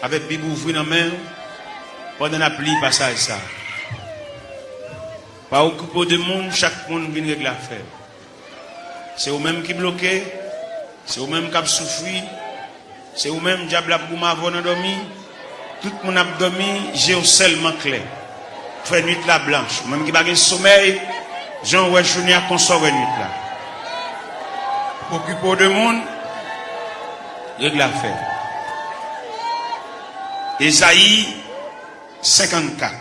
avec Bible ouvri dans la main, pendant la pluie, passage ça. Pas occupé de monde, chaque monde vient régler l'affaire. C'est eux-mêmes qui bloquent, c'est eux-mêmes qui souffrent, c'est eux-mêmes qui diable pour m'avoir dormi. Tout le monde a dormi, j'ai seulement clair. Fait nuit la blanche, même qui n'a pas de sommeil, j'en ouais journée à consommer nuit là. Occupé de monde, règle l'affaire. Ésaïe 54.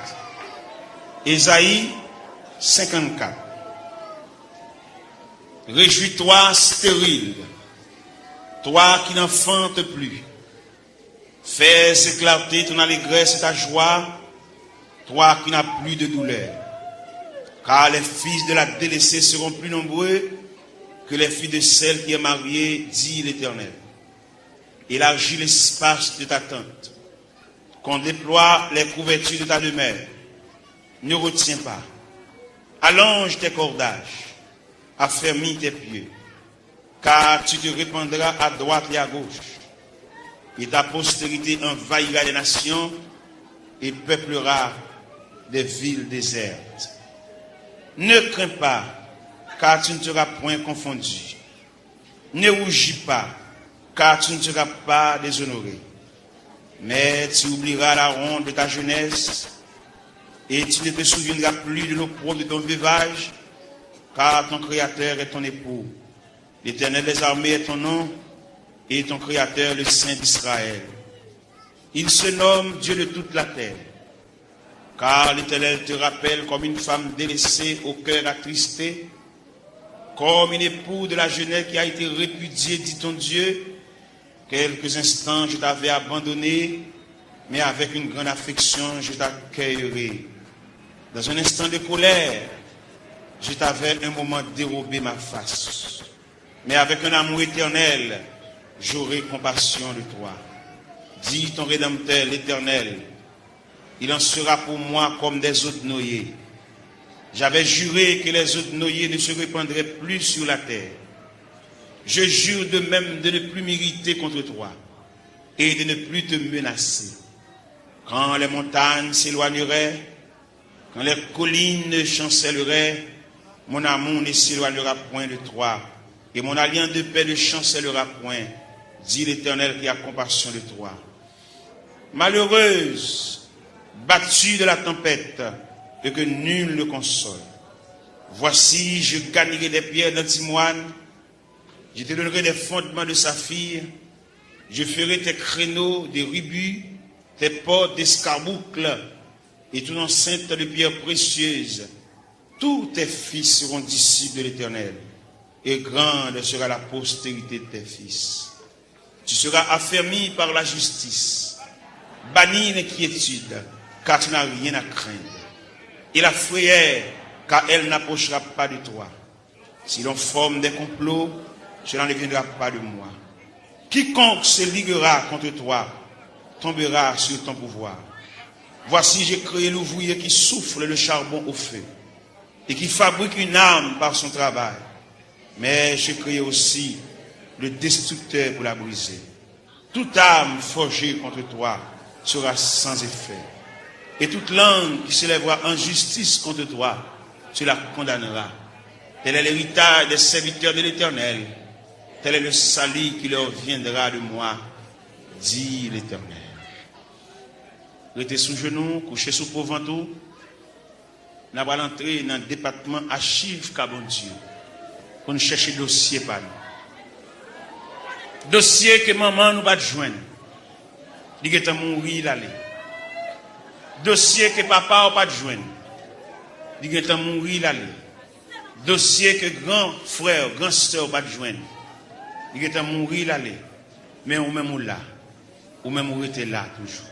Ésaïe 54. Réjouis-toi stérile, toi qui n'enfantes plus. Fais éclater ton allégresse et ta joie, toi qui n'as plus de douleur. Car les fils de la délaissée seront plus nombreux que les filles de celle qui est mariée, dit l'Éternel. Élargis l'espace de ta tente, qu'on déploie les couvertures de ta demeure. Ne retiens pas. Allonge tes cordages, affermis tes pieds, car tu te répandras à droite et à gauche. Et ta postérité envahira les nations et peuplera des villes désertes. Ne crains pas, car tu ne seras point confondu. Ne rougis pas, car tu ne seras pas déshonoré. Mais tu oublieras la ronde de ta jeunesse, et tu ne te souviendras plus de l'opprobre de ton veuvage, car ton Créateur est ton époux. L'Éternel des armées est ton nom, et ton Créateur, le Saint d'Israël. Il se nomme Dieu de toute la terre, car l'Éternel te rappelle comme une femme délaissée au cœur attristé, comme une époux de la jeunesse qui a été répudiée, dit ton Dieu. Quelques instants je t'avais abandonné, mais avec une grande affection je t'accueillerai. Dans un instant de colère, je t'avais un moment dérobé ma face, mais avec un amour éternel, j'aurai compassion de toi. Dis ton Rédempteur, l'Éternel, il en sera pour moi comme des eaux de noyer. J'avais juré que les eaux de noyer ne se répandraient plus sur la terre. Je jure de même de ne plus m'irriter contre toi et de ne plus te menacer. Quand les montagnes s'éloigneraient, quand les collines chancelleraient, mon amour ne s'éloignera point de toi et mon alliance de paix ne chancellera point, dit l'Éternel qui a compassion de toi. Malheureuse, battue de la tempête, et que nul ne console. Voici, je gagnerai des pierres d'antimoine, je te donnerai des fondements de saphir, je ferai tes créneaux des rubis, tes portes d'escarboucles, et ton enceinte de pierres précieuses. Tous tes fils seront disciples de l'Éternel, et grande sera la postérité de tes fils. Tu seras affermi par la justice, banni l'inquiétude, car tu n'as rien à craindre. Et la frayeur, car elle n'approchera pas de toi. Si l'on forme des complots, cela ne viendra pas de moi. Quiconque se liguera contre toi tombera sur ton pouvoir. Voici, j'ai créé l'ouvrier qui souffle le charbon au feu et qui fabrique une arme par son travail. Mais j'ai créé aussi le destructeur pour la briser. Toute arme forgée contre toi sera sans effet. Et toute langue qui s'élèvera en justice contre toi, tu la condamneras. Tel est l'héritage des serviteurs de l'Éternel. Tel est le salut qui leur viendra de moi, dit l'Éternel. Restez sous genoux, couchez sous pauvre. Nous allons entrer dans le département archives Cabon Dieu pour nous chercher dossier par nous. Dossier que maman nous va joindre. Il est mourir l'aller. Dossier que papa n'a pas joindre. Il est mourir l'aller. Dossier que grand frère, grand soeur pas joindre. Il est mourir l'aller. Mais ou même là. Ou même ou était là toujours.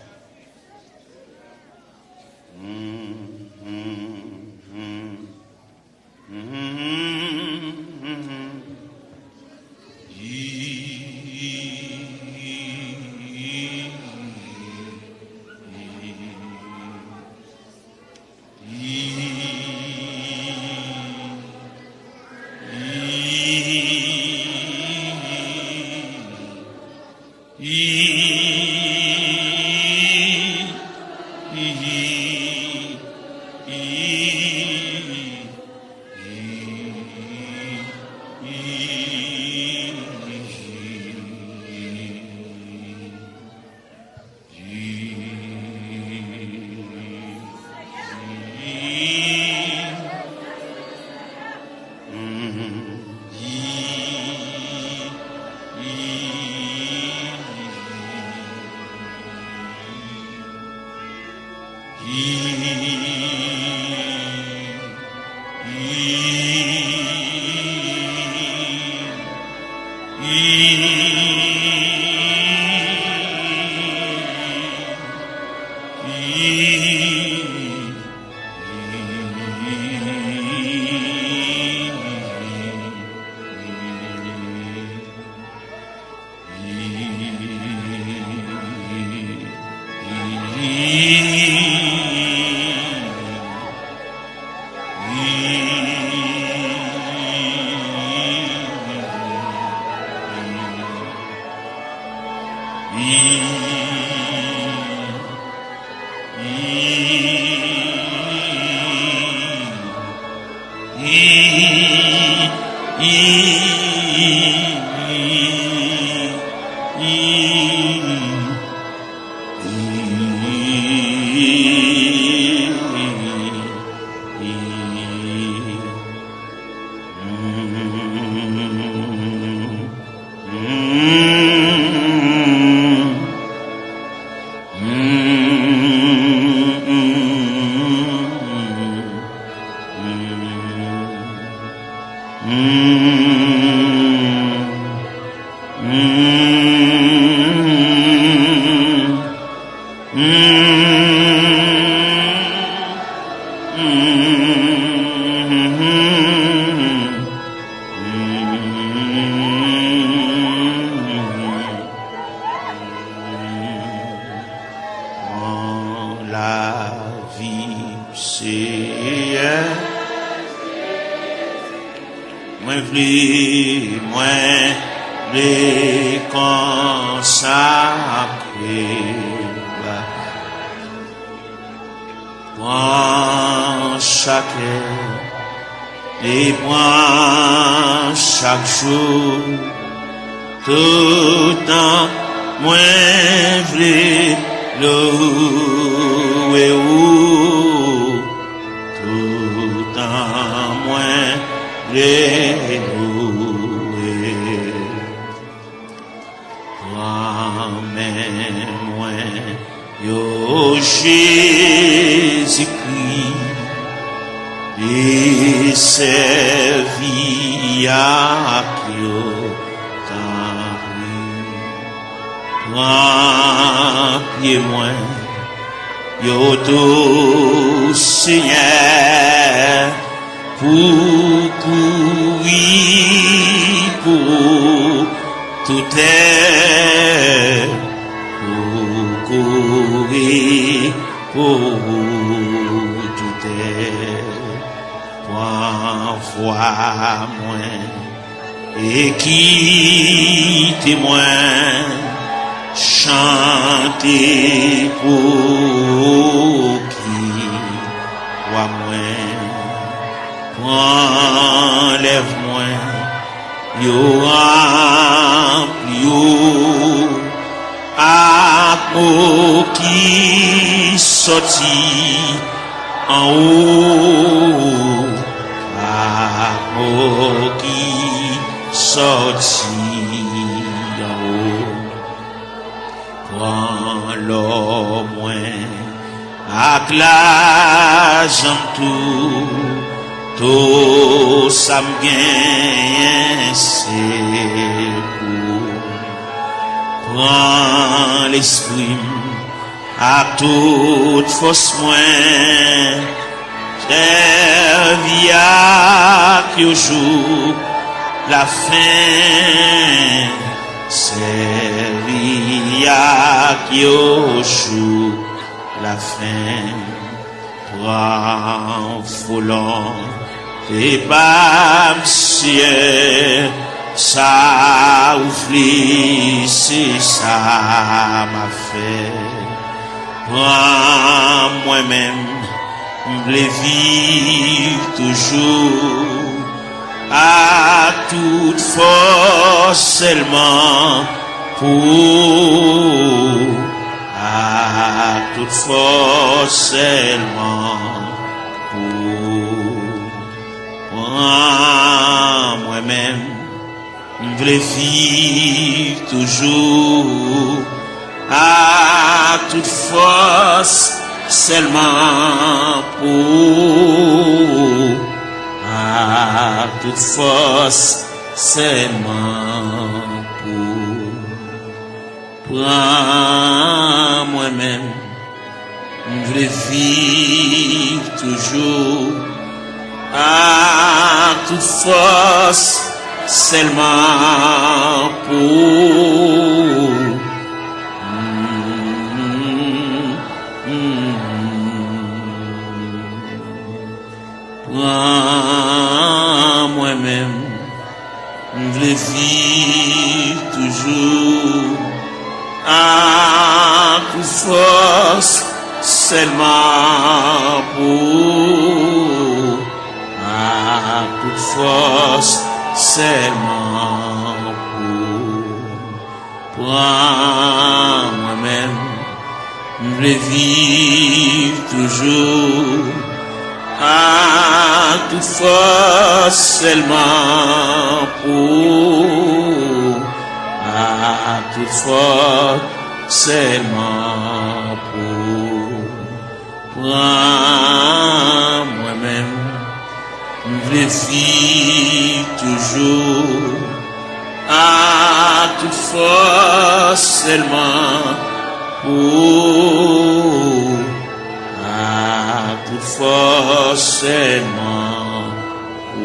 Toute force moins servi à que jour la fin servi à que jour la fin prend volant et pas monsieur ça oufli c'est ça m'a fait moi-même, je vivre toujours à toute force seulement pour à toute force seulement pour moi-même, je vivre toujours à toute force seulement pour, à toute force, seulement pour. Prends moi-même, je veux vivre toujours, à toute force, seulement pour. Prends moi-même, je veux vivre toujours, à toute force, seulement pour, à toute force, seulement pour. Prends moi-même, je veux vivre toujours, à toute force, seulement pour, à toute force, seulement pour. Prends moi-même, je veux vivre toujours, à toute force, seulement pour, à toute force, seulement pour.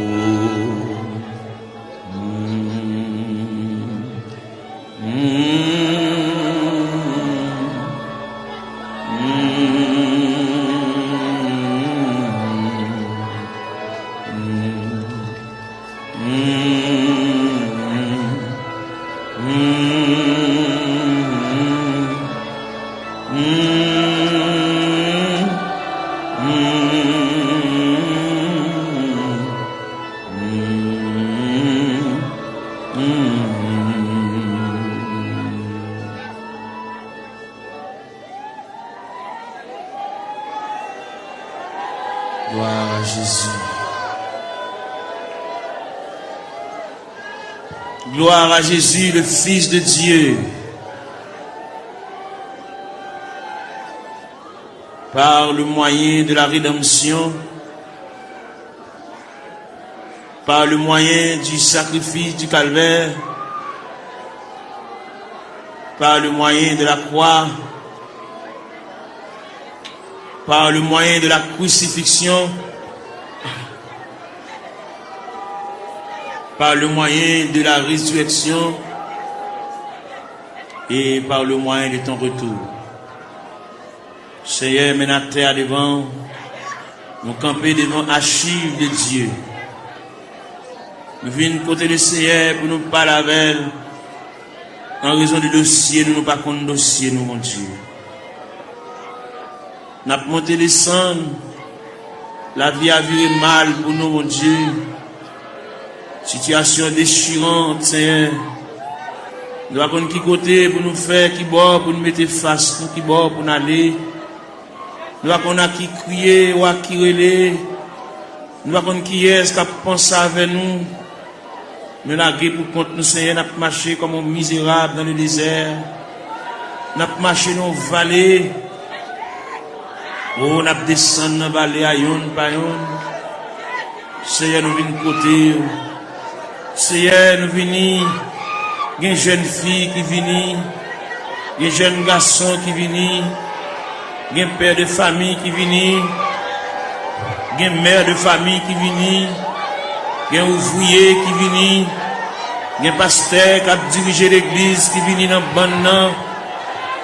Gloire à Jésus. Gloire à Jésus, le Fils de Dieu. Par le moyen de la rédemption, par le moyen du sacrifice du calvaire, par le moyen de la croix, par le moyen de la crucifixion, par le moyen de la résurrection et par le moyen de ton retour. Seigneur, mets la terre devant, nous camper devant archives de Dieu. Nous venons côté le Seigneur pour nous parler avec elle. En raison du dossier, nous ne pas contre dossier, nous, mon Dieu. Nous avons monté les cendres. La vie a viré mal pour nous, mon Dieu. Situation déchirante, Seigneur. Nous avons qui côté pour nous faire, qui bord pour nous mettre face, nous qui bord pour nous aller. Nous avons qui crier ou qui relais. Nous avons qui est-ce qui a pensé avec nous. Nous avons pour compte nous, Seigneur, nous avons marché comme un misérable dans le désert. Nous avons marché dans les vallées. Oh, nous avons descendu dans la vallée à yon par yon. Seigneur, nous venons côté. Seigneur, nous venons. Il y a une jeune fille qui vient. Il y a un jeune garçon qui vient. Il y a un père de famille qui vient. Il y a une mère de famille qui vient. Il y a un ouvrier qui vient. Il y a un pasteur qui a dirigé l'église qui vient dans le bon.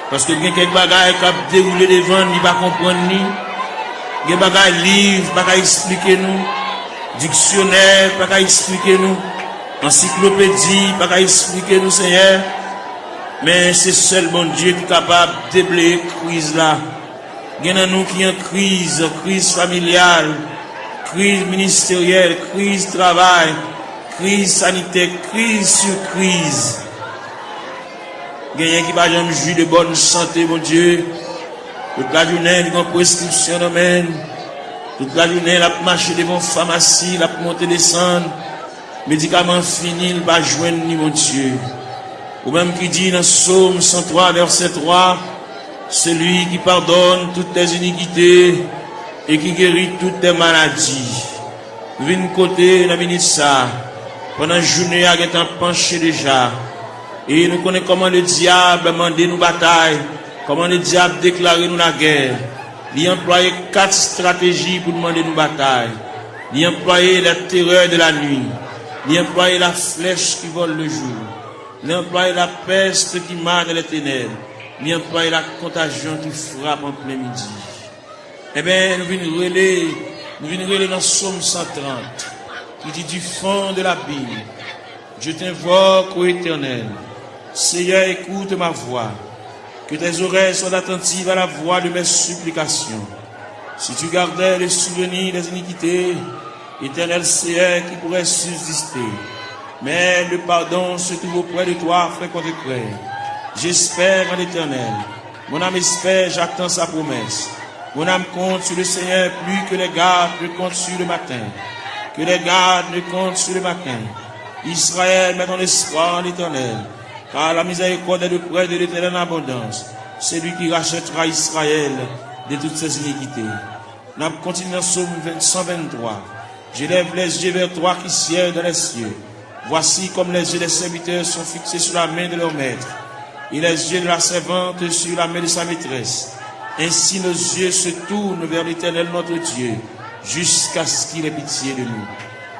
Parce que il y a quelques bagages qui ont déroulé devant, il ne va pas comprendre. Il y a des bagages livres, il ne va pas expliquer nous. Dictionnaire, il ne va pas expliquer nous. Encyclopédie, il ne va pas expliquer nous, Seigneur. Mais c'est seul bon Dieu qui est capable de déblayer la crise là. Il y en a nous qui ont crise familiale, crise ministérielle, crise travail, crise sanitaire, crise sur crise. Il y a qui va jamais jouir de bonne santé, mon Dieu. Toute la journée, il y a une prescription domaine. Toute la journée, il a marché devant pharmacie, il a monté descendre. Médicaments finis, il va joindre, mon Dieu. Ou même qui dit dans Psaume 103, verset 3, C'est lui qui pardonne toutes tes iniquités et qui guérit toutes tes maladies. Nous venons côté, nous venons ça. Pendant la journée, il est penché déjà. Et nous connaissons comment le diable a demandé nous bataille, comment le diable a déclaré nous la guerre. Il a employé 4 stratégies pour demander nous bataille. Il a employé la terreur de la nuit. Il a employé la flèche qui vole le jour. Il a employé la peste qui marque les ténèbres. Il a employé la contagion qui frappe en plein midi. Eh bien, nous venons relayer dans Psaume 130, qui dit du fond de l'abîme, je t'invoque, ô Éternel. Seigneur, écoute ma voix. Que tes oreilles soient attentives à la voix de mes supplications. Si tu gardais le souvenir des iniquités, Éternel Seigneur, qui pourrait subsister. Mais le pardon se trouve auprès de toi, frère contre frère. J'espère en l'Éternel. Mon âme espère, j'attends sa promesse. Mon âme compte sur le Seigneur plus que les gardes ne comptent sur le matin. Que les gardes ne comptent sur le matin. Israël, met ton espoir en l'Éternel. Car la miséricorde est auprès de l'Éternel en abondance. C'est lui qui rachètera Israël de toutes ses iniquités. Nous continuons dans Psaume 123. J'élève les yeux vers toi qui sièges dans les cieux. Voici comme les yeux des serviteurs sont fixés sur la main de leur maître, et les yeux de la servante sur la main de sa maîtresse. Ainsi nos yeux se tournent vers l'Éternel notre Dieu, jusqu'à ce qu'il ait pitié de nous.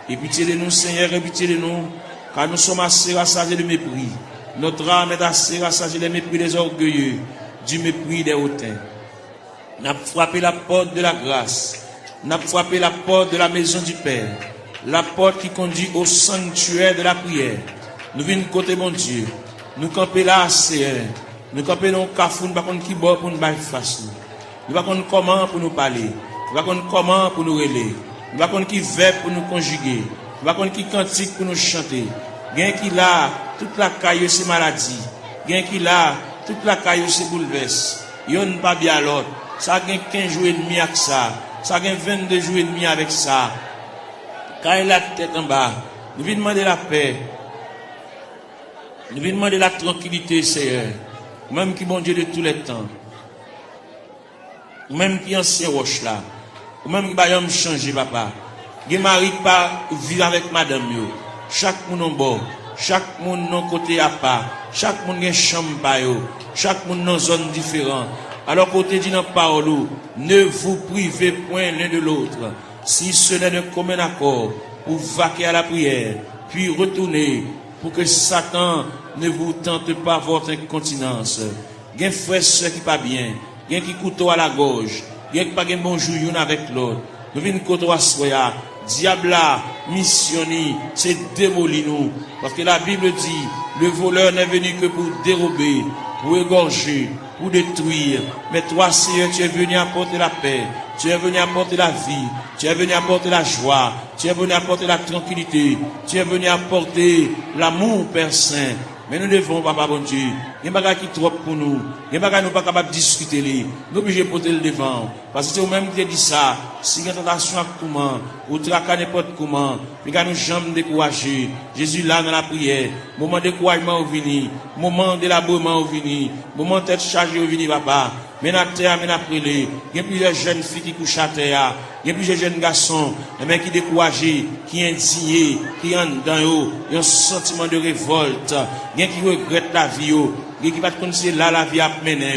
Et pitié de nous, Seigneur, et pitié de nous, car nous sommes assez rassasiés de mépris. Notre âme est assez rassasiée des mépris des orgueilleux, du mépris des hautains. N'a frappé la porte de la grâce, n'a frappé la porte de la maison du Père, la porte qui conduit au sanctuaire de la prière. Nous venons côté mon Dieu, nous camper là, Seigneur. Nous camper dans le cafou, nous ne savons pas qui bord pour nous battre face. Nous ne savons pas comment pour nous parler. Nous ne savons pas comment pour nous relayer. Nous ne savons pas qui verbe pour nous conjuguer. Nous ne savons pas qui cantique pour nous chanter. Gain qui là, toute la caille c'est maladie. Gain qui là, toute la caille c'est bouleverse. Yon pas bien l'autre. Ça gagne 15 jours et demi avec ça. Ça gagne 22 jours et demi avec ça. Quand il a la tête en bas, nous venons demander la paix. Nous venons demander la tranquillité, Seigneur. Même qui bon Dieu de tous les temps. Même qui ancien roche là. Même qui va me changer, papa. Qui mari pas vivre avec madame yo. Chaque monde en bord. Chaque monde non côté à part. Chaque monde a une chambre pa yo. Chaque monde dans zone différente. Alors côté dit dans parole, ne vous privez point l'un de l'autre. Si ce n'est de commun accord, pour vaquer à la prière, puis retourner, pour que Satan ne vous tente pas votre incontinence. Gen frère soeur qui pas bien, gen qui couteau à la gorge, gen qui pas gen bonjour yon avec l'autre. Nous venons couteau à soya, diable là, missionné, c'est démolir nous. Parce que la Bible dit, le voleur n'est venu que pour dérober, pour égorger, pour détruire. Mais toi, Seigneur, tu es venu apporter la paix. Tu es venu apporter la vie. Tu es venu apporter la joie. Tu es venu apporter la tranquillité. Tu es venu apporter l'amour, Père Saint. Mais nous devons, papa bon Dieu, il y a des choses qui trop pour nous. Il y a des choses qui nous pas capables de discuter. Nous obligés de porter le devant. Parce que c'est vous-même qui dit ça. Si il y a une tentation à comment, ou traquer n'importe comment, puis nous jamais décourager. Jésus là dans la prière. Moment de découragement au vini. Moment d'élaboration au vini. Moment de tête chargée au vini, papa. Mais dans la terre, mais après il y a plusieurs jeunes filles qui couchent à terre. Il y a plusieurs jeunes garçons, mais qui découragés, qui indignés, qui ont dans eux, un sentiment de révolte. Il y a qui regrettent la vie. Il y a qui ne connaissent pas là la vie à mener.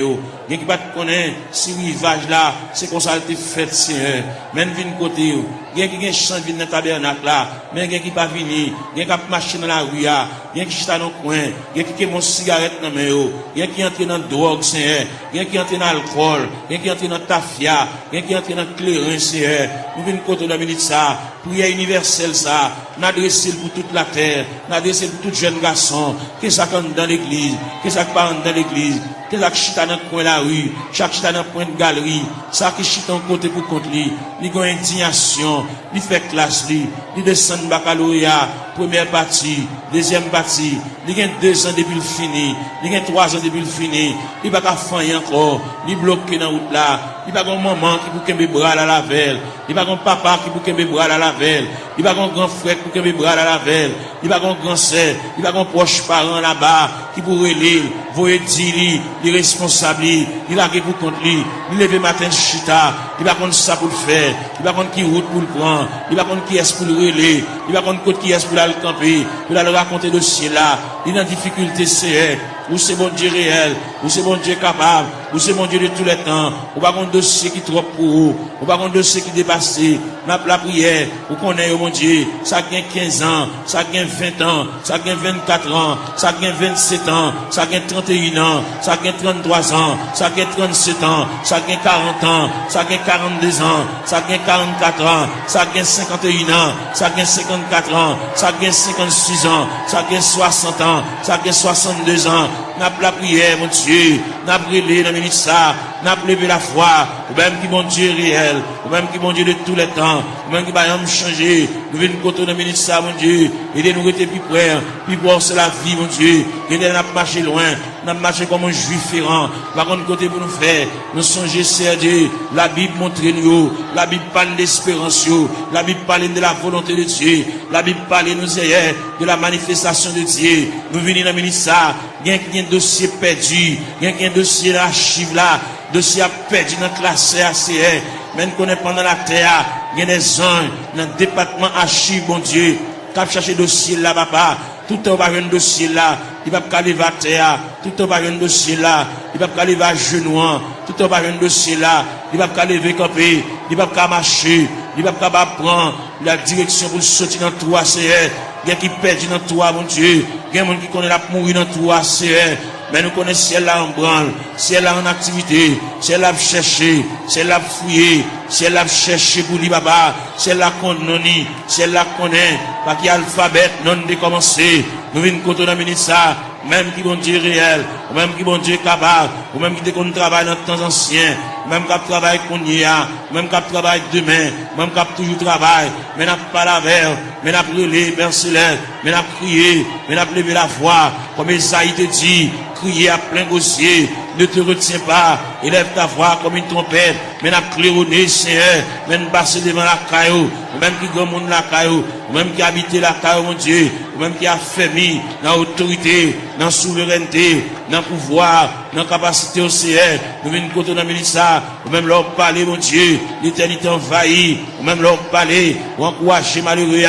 Il y a qui ne connaissent pas ce rivage là, c'est comme ça que fait, Seigneur. Même vin côté. Il y a qui ont chant dans le tabernacle là, mais il y a qui pas venir. Il y a qui marcher dans la rue. Il y a qui chita dans le coin. Il y a qui ont une cigarette dans la main. Il y a qui entrent dans la drogue, Seigneur. Il y a qui entrent dans l'alcool. Il y a qui entrent dans la tafia. Il y a qui entrent dans le clairin, Seigneur. Nous venons côté de la minute ça. Prière universelle ça. N'adresser pour toute la terre. N'adresser pour tout jeune garçon. Qu'est-ce ça qu'on dans l'église? Qu'est-ce ça qui parle dans l'église? Qu'est-ce ça qui chita dans le coin de la rue? Chaque chita dans le point de galerie. Ça qui chita en côté pour contre lui. Il y a une indignation. Il fait classe lui. Il descend baccalauréat. Première partie. Deuxième partie. Il y a 2 ans depuis le fini. Il y a 3 ans depuis le fini. Il va pas faire encore. Il bloqué dans la route là. Il va pas un maman qui pour qu'un bras à la velle. Il va pas un papa qui pour qu'un bras à la velle. Il va pas un grand frère pour qu'un bras à la velle. Il va pas un grand sœur. Il va pas un proche parent là-bas qui pour relire. Voyez dire il est responsable, il a pour compte lui, il lève matin chita, il va contre ça pour le faire, il va contre qui route pour le prendre, il va contre qui est pour le relayer, il va contre qui est pour aller camper, pour aller raconter le ciel là, il est en difficulté c'est ou c'est bon Dieu réel, ou c'est bon Dieu capable, ou c'est bon Dieu de tous les temps, ou pas un dossier qui trop pour vous, ou pas un dossier qui dépasse, n'a pas la prière, ou qu'on est au mon Dieu, ça gagne 15 ans, ça gagne 20 ans, ça gagne 24 ans, ça gagne 27 ans, ça gagne 31 ans, ça gagne 33 ans, ça gagne 37 ans, ça gagne 40 ans, ça gagne 42 ans, ça gagne 44 ans, ça gagne 51 ans, ça gagne 54 ans, ça gagne 56 ans, ça gagne 60 ans, ça gagne 62 ans, n'a pas la prière, mon Dieu, n'a pas brûlé dans minute ça, n'a pas levé la foi, ou même qui mon Dieu réel, ou même qui mon Dieu de tous les temps, ou même qui va me changer, nous venons côté dans minute ça, mon Dieu, et nous rester plus près, puis voir c'est la vie, mon Dieu, et nous n'a pas marché loin, n'a pas marché comme un juif errant, par contre côté pour nous faire, nous songer, c'est Dieu, la Bible montre nous, la Bible parle d'espérance, la Bible parle de la volonté de Dieu, la Bible parle nous hier de la manifestation de Dieu, nous venons dans minute ça, il y a un dossier perdu, il y a un dossier d'archive là, dossier perdu dans la classe ACR, même qu'on est pendant la terre, il y a des anges dans le département archive, bon Dieu, qui a cherché dossier là, papa, tout le temps va un dossier là, il va pas aller à terre, tout le temps va un dossier là, il va pas aller à genoux, tout le temps va un dossier là, il va pas lever camper, il va pas marcher, il va pas prendre la direction pour sortir dans tout ACR, il y a qui perdent dans toi, mon Dieu, il y a des gens qui connaissent la mourir dans tout ACR, mais nous connaissons ciel là en branle, ciel là en activité, ciel là chercher, ciel là fouiller, ciel là chercher pour lui baba, ciel là connaît, ciel là connaît, pas qu'il y a alphabet non décommencé, nous venons côté dans minute ça, même qui bon Dieu réel, ou même qui bon Dieu capable, ou même qui te qu'on travaille dans le temps ancien, même qui travaille qu'on y a, même qui travaille demain, même qui toujours travaille, mais n'a pas la verre, mais n'a brûlé, Père Céleste, mais n'a crié, mais n'a levé la voix, comme Esaïe te dit, crier à plein gosier, ne te retiens pas, élève ta voix comme une trompette, mais n'a claironné, Seigneur, même passer devant la caillou, même qui grand monde la caillou, même qui habite la caillou, mon Dieu, même qui a fermé dans l'autorité, dans la souveraineté, dans le pouvoir, dans la capacité au Seigneur, nous venons côté dans le ministère, ou même leur parler, mon Dieu, l'éternité envahie, ou même leur parler, ou encourager malheureux,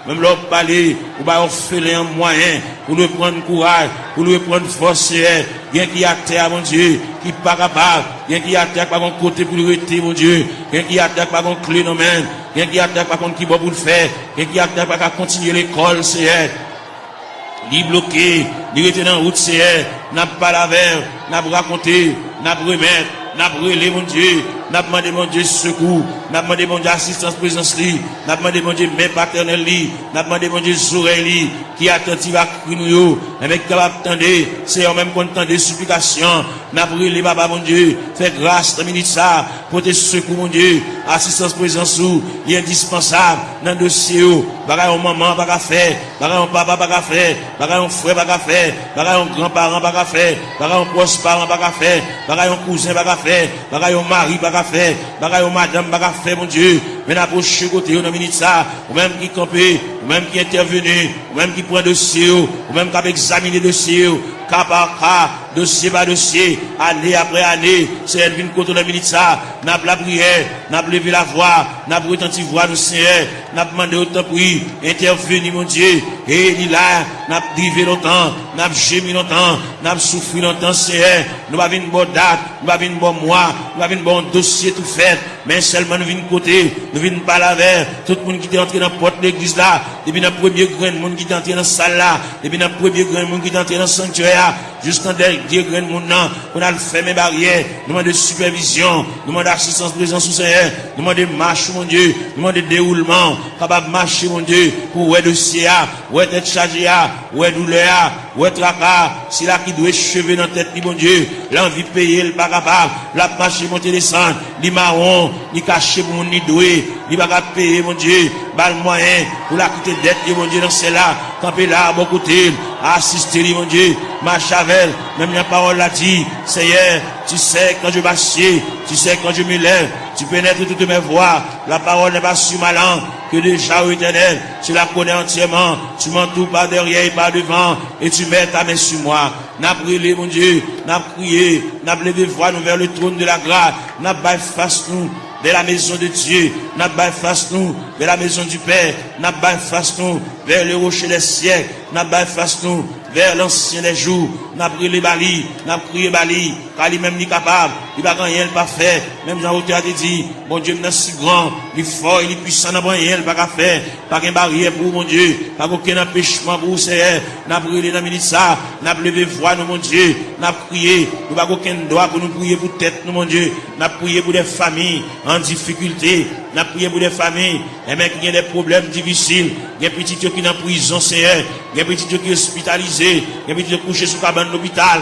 même leur parler, ou bah faire un moyen, pour lui prendre courage, pour lui prendre force, Seigneur, bien qu'il y a terre, mon Dieu, qui pas capable, bien qu'il y a terre, pas mon côté pour lui rester, mon Dieu, bien qu'il y a terre, pas mon clé, non, même, bien qu'il y a terre, pas contre qui va pour le faire, bien qu'il y a terre, pas continuer l'école, Seigneur. Ni bloqué, ni rester dans la route, Seigneur, n'a pas la verre, n'a pas raconté, n'a pas remettre, n'a pas relé, mon Dieu, n'a pas demandé, mon Dieu, secours, n'a pas demandé, mon Dieu, assistance, présence, n'a pas demandé, mon Dieu, main paternelle, n'a pas demandé, mon Dieu, oreilles, qui attentive à crier nous, avec capable d'attendre, c'est même qu'on entend des supplications, n'a pas relé, papa, mon Dieu, fais grâce, dans minute ça, pour tes secours, mon Dieu, assistance, présence, il est indispensable, dans le dossier, bagaille, maman, pas qu'à faire, bagaille, papa, pas qu'à faire, bagaille, frère, pas qu'à faire, bagaille, grand-parent, pas qu'à faire, bagaille, proche parent, pas qu'à faire, bagaille, cousin, pas qu'à faire, bagaille, mari, pas qu'à faire, bagaille, madame, pas qu'à faire, mon Dieu, mais n'approche côté, dans minute ça, ou même qui campé, ou même qui intervenu, ou même qui prend dossier, ou même qui a examiné dossier, cas par cas, dossier par dossier, année après année, c'est elle vient contre la minute ça, n'a pas la prière, n'a pas levé la voix, n'a pas retenti voix du Seigneur, n'a pas demandé autant pour lui, intervenir mon Dieu, et il là, n'a pas drivé longtemps, n'a pas gémi longtemps, n'a pas souffri longtemps, Seigneur, nous pas une bonne date, nous pas une bonne mois, nous pas une bon dossier tout fait, mais seulement nous venons côté, nous venons pas la vers, tout le monde qui est entré dans la porte de l'église là, depuis le premier grain de monde qui est entré dans la salle là, depuis le premier grain de monde qui est entré dans le sanctuaire, jusqu'en dernier grain de monde là, on a fait mes barrières, nous demandons de supervision, nous demandons d'assistance présence au Seigneur, nous demandons de marche, mon Dieu, nous demandons de déroulement, capable de marcher, mon Dieu, pour ouais dossier, ouais tête chargée, ouais douleur, ouais tracas, si là qui doit cheveux dans la tête, mon Dieu, l'envie de payer, le pas capable, la marcher, monter, descendre, ni marron, ni caché pour mon ni doué, ni pas capable payer, mon Dieu, bal moyen, pour la quitter dette, mon Dieu, dans celle-là, camper là, à bon côté, assister, mon Dieu, marche avec, éternel, même la parole l'a dit, Seigneur, tu sais quand je m'assieds, tu sais quand je me lève, tu pénètres toutes mes voies, la parole n'est pas sur ma langue, que déjà, ô éternel, tu la connais entièrement, tu m'entoures par derrière et par devant, et tu mets ta main sur moi. N'a brûlé, mon Dieu, n'a prié, n'a levé voix nous vers le trône de la grâce, n'a baillé face nous, vers la maison de Dieu, n'a baillé face nous, vers la maison du Père, n'a baillé face nous, vers le rocher des siècles, n'a baillé face nous, vers l'ancien des jours, n'a brûlé Bali, n'a prié Bali, car lui-même n'est capable, il va rien pas faire, même Jean-Auteur a dit, mon Dieu, il est si grand, il est fort, il est puissant, n'a rien pas faire, pas qu'une barrière pour mon Dieu, pas aucun empêchement pour Seigneur, n'a brûlé dans le ministère, n'a levé voix, nous, mon Dieu, n'a prié, nous pas aucun droit pour nous prier pour tête, nous, mon Dieu, n'a prié pour des familles en difficulté, n'a prié pour des familles, et même qui ont des problèmes difficiles, il y a des petits qui sont en prison, Seigneur, il y a des petits qui sont hospitalisés, il y a des petits qui sont couchés sur la cabane de l'hôpital.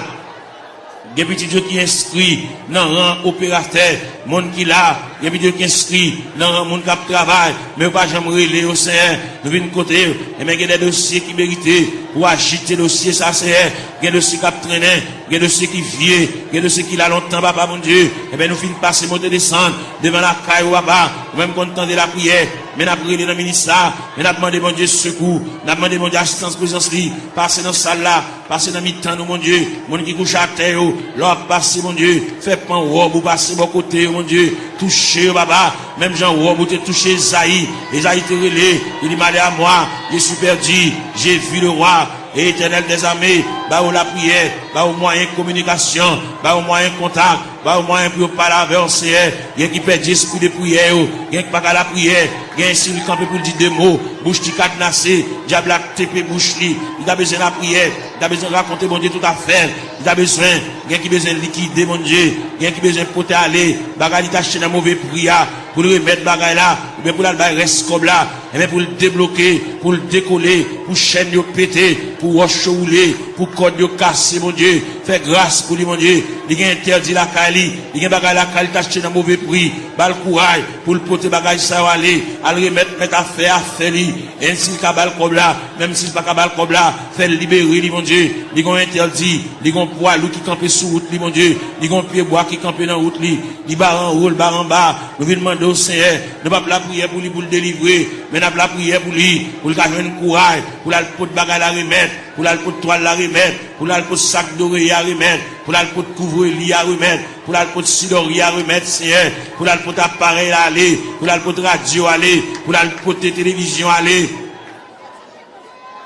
Il y a des petits qui sont inscrits dans le rang opérateur, monde qui là, il y a des petits qui sont inscrits dans le rang monde qui travaille, mais pas jamais relé au Seigneur, nous venons côté, et bien il y a des dossiers qui méritent pour agiter le dossier, ça Seigneur, il y a des dossiers qui traînent, il y a des dossiers qui viennent, il y a des dossiers qui là longtemps, papa mon Dieu, et bien nous finissons passer, monter, descendre, devant la caille ou papa, même content de la prière, mais nous avons prié dans le ministère, mais nous avons demandé mon Dieu secours, nous avons demandé mon Dieu assistance, présence, passer dans la salle là, passer dans le mi-temps, nous mon Dieu, mon qui couche à terre, l'or passer mon Dieu, fait pan robe ou passer bon côté, mon Dieu, toucher papa, même Jean robe ou te toucher Esaïe, Esaïe te relé, il dit malé à moi, je suis perdu, j'ai vu le roi, et éternel des armées, bah où la prière, bah au moyen de communication, bah au moyen de contact, bah au moyen pour parler avec le Seigneur, il y a qui perd l'esprit de prière, il y a qui pas à la prière, il y a un signe campé pour dire des mots, bouche qui cadenassée, diable a TP bouche li, il a besoin de la prière, il a besoin de raconter mon Dieu tout à fait, il a besoin, il y a qui besoin de liquider mon Dieu, il y a qui besoin de porter aller, bagaille t'acheter dans mauvais prière, pour le remettre bagaille là, ou bien pour la reste comme là, et bien pour le débloquer, pour le décoller, pour chaîne de péter, pour rochouler, pour code de casser mon Dieu, fais grâce pour lui mon Dieu, il y a interdit la Kali, il y a bagaille la Kali t'acheter dans mauvais prix, bal courage, pour le porter bagaille ça aller, à le remettre, mettre à faire lui, et s'il cabal comme là, même s'il pas cabal comme là, fait libérer lui mon Dieu, il y a interdit, il y a poids qui campait sous route lui mon Dieu, il y a pied bois qui campait dans route lui, il bar en haut, le bar en bas, nous venons demander au Seigneur, ne pas la prière pour lui pour le délivrer, mais n'a pas la prière pour lui, pour le gagner un courage, pour la pot de bagaille la remettre, pour la pot de toile la remettre, pour la pot de sac d'oreiller à remettre, pour la pot de couvre-lit à remettre, pour la pot de sidori à remettre, Seigneur, pour la pot d'appareil à aller, pour la pot de radio à aller, pour la pot de télévision à aller,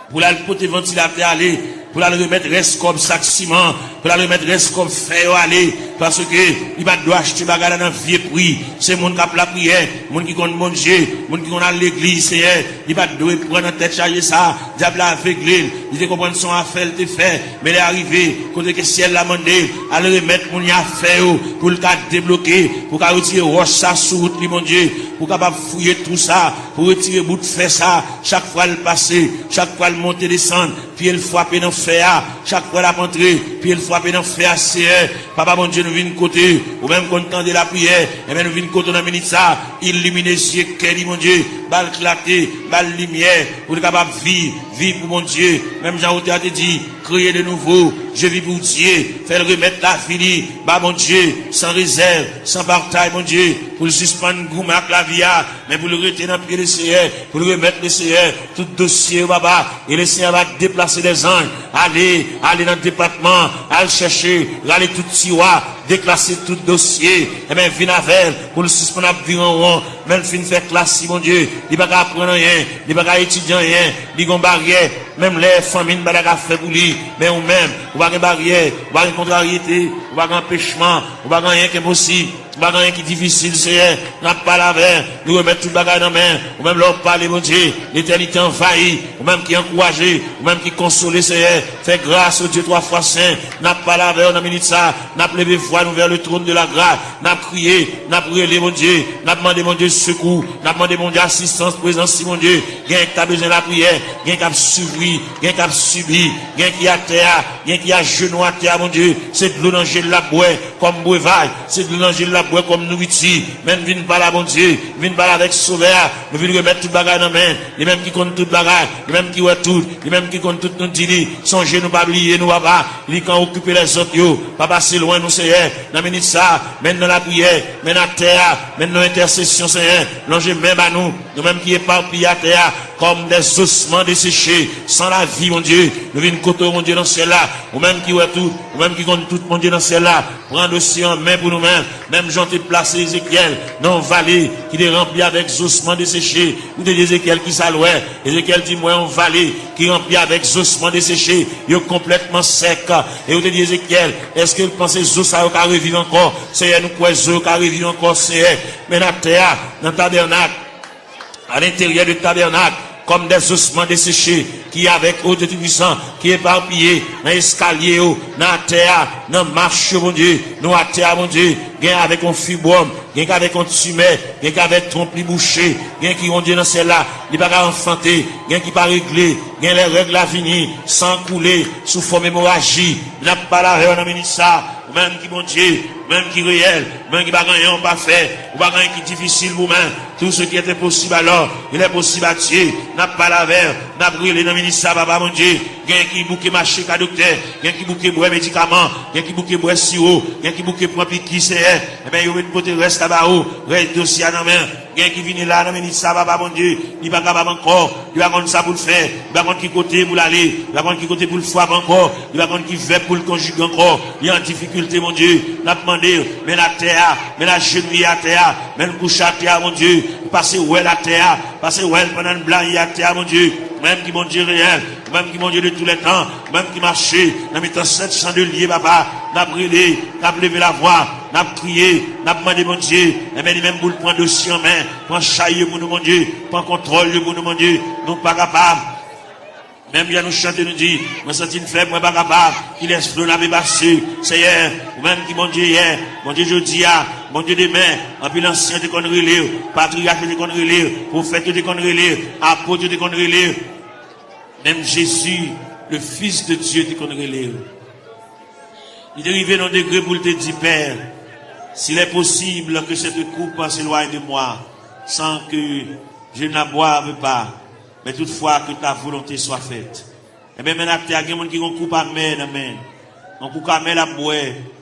pour la pot de ventilateur à aller, pour la remettre reste comme sac ciment, pour la remettre reste comme fer à aller, parce que il va doit acheter bagarre dans vieux prix, c'est monde qui a la prière, monde qui compte manger, monde qui compte à l'église, Seigneur, il va doit prendre en tête charger ça, diable aveuglé, il te comprendre son affaire, il te fait, mais il est arrivé, côté que ciel l'a demandé, à le remettre mon affaire, pour le cas débloquer, pour qu'à retirer roche ça sous route, mon Dieu, pour capable fouiller tout ça, pour retirer bout de fer ça, chaque fois le passer, chaque fois le monter, descendre, puis il frapper dans fer, chaque fois la rentrer, puis il frapper dans fer, Seigneur, papa mon Dieu, nous venons côté, ou même content de la prière, et bien nous venons côté dans le ministère, illuminer les yeux, mon Dieu, balle clarté, balle lumière, pour être capable de vivre pour mon Dieu, même Jean-Auteur a dit, créer de nouveau, je vis pour Dieu, faire remettre la fini, bah mon Dieu, sans réserve, sans bataille, mon Dieu, pour le suspendre, goût, la vie, mais pour le retenir dans le pied du Seigneur, pour le remettre le Seigneur, tout dossier, baba, et le Seigneur va déplacer les anges, aller dans le département, aller chercher, aller tout tiroir, déclasser tout dossier, et bien, venir avec, pour le suspendre, venir en rond, même fin faire classe, mon Dieu, il va pas apprendre rien, il va pas étudier rien, il va barrière, même les familles, il va pas faire pour lui, mais ou même, on va une barrière, on va une contrariété, on va un empêchement, on va rien qui est possible, on va rien qui est difficile, Seigneur, on n'a pas la veille, nous remettre tout le bagage dans la main, ou même leur parler, mon Dieu, l'éternité envahie, ou même qui encourage, ou même qui console, Seigneur, fait grâce au Dieu 3 fois saint, n'a pas la veille, on a mis ça, n'a pas levé voix, nous vers le trône de la grâce, n'a crié, n'a prié, mon Dieu, n'a demandé, mon Dieu, secours, n'a demandé, mon Dieu, assistance, présence, mon Dieu, gain qui a besoin de la prière, gain qui a suivi, gain qui a subi, gain qui a terre, gain qui a genou à terre, mon Dieu, c'est de l'eau dans la boue, comme breuvage, c'est de l'eau dans la boire comme nourriture, même vin par la bon Dieu, vin par avec sauveur, nous venons remettre tout bagage dans main, les mêmes qui comptent tout bagage, les mêmes qui voient tout, les mêmes qui comptent tout nous dit, songez nous pas oublier nous papa, ils quand occuper les autres yo, pas passer loin nous Seigneur, dans minute ça, maintenant la prière, maintenant la terre, maintenant l'intercession Seigneur, longez même à nous mêmes qui éparpillés à terre, comme des ossements desséchés, sans la vie, mon Dieu. Nous venons côté, mon Dieu, dans celle-là. Ou même qui voit tout, ou même qui compte tout, mon Dieu, dans celle-là. Prends dossier en main pour nous-mêmes. Même j'en ai placé Ézéchiel dans une vallée qui est remplie avec ossements desséchés. Ou de Ézéchiel qui s'allouait. Ézéchiel dit, moi, une vallée qui est remplie avec ossements desséchés. Il est complètement sec. Et vous dit Ézéchiel, est-ce que vous pensez que ça va revivre encore? Seigneur, nous croyons que ça va revivre encore, Seigneur. Mais dans la terre, dans le tabernacle, à l'intérieur du tabernacle, comme des ossements desséchés, qui avec eau de Tout-Puissant, qui est éparpillé, dans l'escalier, dans la terre, dans la marche, mon Dieu, nous à terre, mon Dieu, gain avec un fibrome, gain avec un tumeur, gain avec trompe bouché, gain qui, mon Dieu, dans celle-là, il va pas enfanter, gain qui pas réglé, gain les règles à venir, sans couler, sous forme hémorragie, n'a pas la règle dans ça, même qui, mon Dieu, même qui réel, même qui va gagner, on pas fait, ou pas gagner qui difficile vous-même, tout ce qui était possible alors, il est possible à Dieu, n'a pas la verre, n'a brûlé dans le ministère, papa, mon Dieu, gain qui bouquet marché qu'à docteur, gain qui bouquet boire médicaments, gain qui bouquet boire sirop, gain qui bouquet prend piqui, c'est, eh ben, il y a une côté reste là-bas, reste dossier à la main, gain qui vient là, dans le ministère, papa, mon Dieu, il va capable encore, il va contre ça pour le faire, il va contre qui côté pour l'aller, il va contre qui côté pour le frapper encore, il va contre qui fait pour le conjuguer encore, il y a en difficulté, mon Dieu, n'a demandé, mais la terre, mais la genouille à terre, mais le couche à terre, mon Dieu, passer où est la terre, passer où est pendant le blanc à terre, mon Dieu, même qui, mon Dieu, réel, même qui, mon Dieu, de tous les temps, même qui marchait, dans mes temps 700 de liés, papa, n'a brûlé, n'a levé la voix, n'a crié, n'a demandé, mon Dieu, et même pour le prendre dossier en main, prendre chaille pour nous, mon Dieu, prendre contrôle pour nous, mon Dieu, nous pas capables. Même bien nous chanter, nous dit, moi senti une faible, moi pas capable, qui laisse flot la passé, Seigneur, ou même qui, mon Dieu, hier, mon Dieu, je dis, mon Dieu, demain, en plus l'ancien de conneries lire, patriarche de conneries lire, prophète de conneries lire, apôtre de conneries lire, même Jésus, le Fils de Dieu de conneries lire. Il est arrivé dans un degré pour te dire, Père, s'il est possible que cette coupe s'éloigne de moi, sans que je ne boive pas, mais toutefois que ta volonté soit faite. Et bien maintenant, il y a des gens qui ont coupé à main, on coupe à main la boire,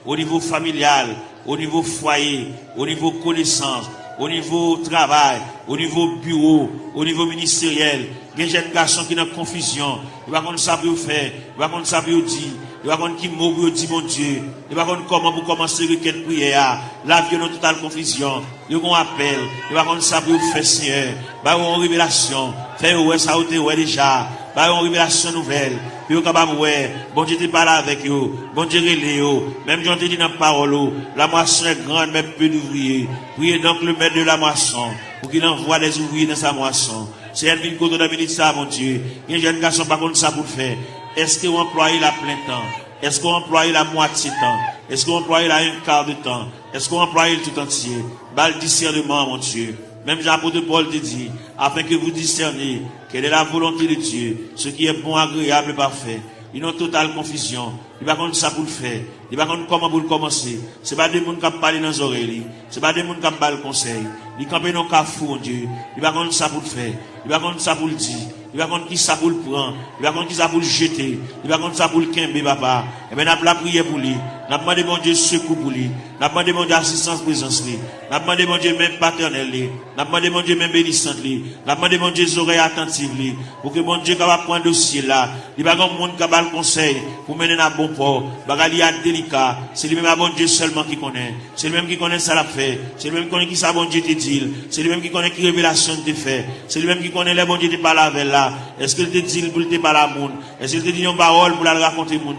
au niveau familial, au niveau foyer, au niveau connaissance, au niveau travail, au niveau bureau, au niveau ministériel. Il y a des jeunes garçons qui sont en confusion. Ils ne savent pas ça pour faire, ils ne savent pas ça pour dire, ils ne savent pas qui mot pour dire mon Dieu, ils ne savent pas comment pour commencer requête prière. La vie est en totale confusion. Ils ont un appel, ils ne savent pas ça pour faire Seigneur. Ils ont une révélation. Fait ouais ça ou ouais déjà. Ils ont une révélation nouvelle. Puis vous capable ouais, bon Dieu te parle avec eux, bon Dieu relève eux. Même Jean te dit dans la parole, la moisson est grande mais peu d'ouvriers. Priez donc le maître de la moisson pour qu'il envoie des ouvriers dans sa moisson. C'est elle qui vient côté de la ça, mon Dieu. Il y a des jeunes garçons par contre ça pour faire. Est-ce que vous employez la plein temps? Est-ce que vous employez la moitié temps? Est-ce que vous employez la un quart de temps? Est-ce que vous employez le tout entier? Bal discernement, mon Dieu. Même Jean-Apôtre Paul te dit, afin que vous discerniez quelle est la volonté de Dieu, ce qui est bon, agréable et parfait. Ils ont totale confusion. Il va contre ça pour le faire. Il va contre comment pour le commencer. C'est pas des gens qui parlent dans les oreilles. C'est pas des gens qui parlent le conseil. Il campent dans le cafou, mon Dieu. Il va contre ça pour le faire. Il va contre ça pour le dire. Il va contre qui ça pour le prendre. Il va contre qui ça pour le jeter. Il va contre ça pour le quimber, papa. Et bien, on a la prière pour lui. On a demandé, mon Dieu, secours pour lui. On a demandé, mon Dieu, assistance, présence, lui. On a demandé, mon Dieu, même paternel, lui. On a demandé, mon Dieu, même bénissante, lui. On a demandé, mon Dieu, oreilles attentives, lui. Pour que, mon Dieu, capable prendre dossier là. Il va contre le monde capable le conseil. Pour mener à bon port. Bagali a délicat. C'est lui-même à bon Dieu seulement qui connaît. C'est lui-même qui connaît ça la fait. C'est lui-même qui connaît qui ça bon Dieu te dit. C'est lui-même qui connaît qui révélation te fait. C'est lui-même qui connaît les bon Dieu te parle avec là. Est-ce qu'il te dit pour te parler à monde? Est-ce qu'il te dit une parole pour la raconter monde?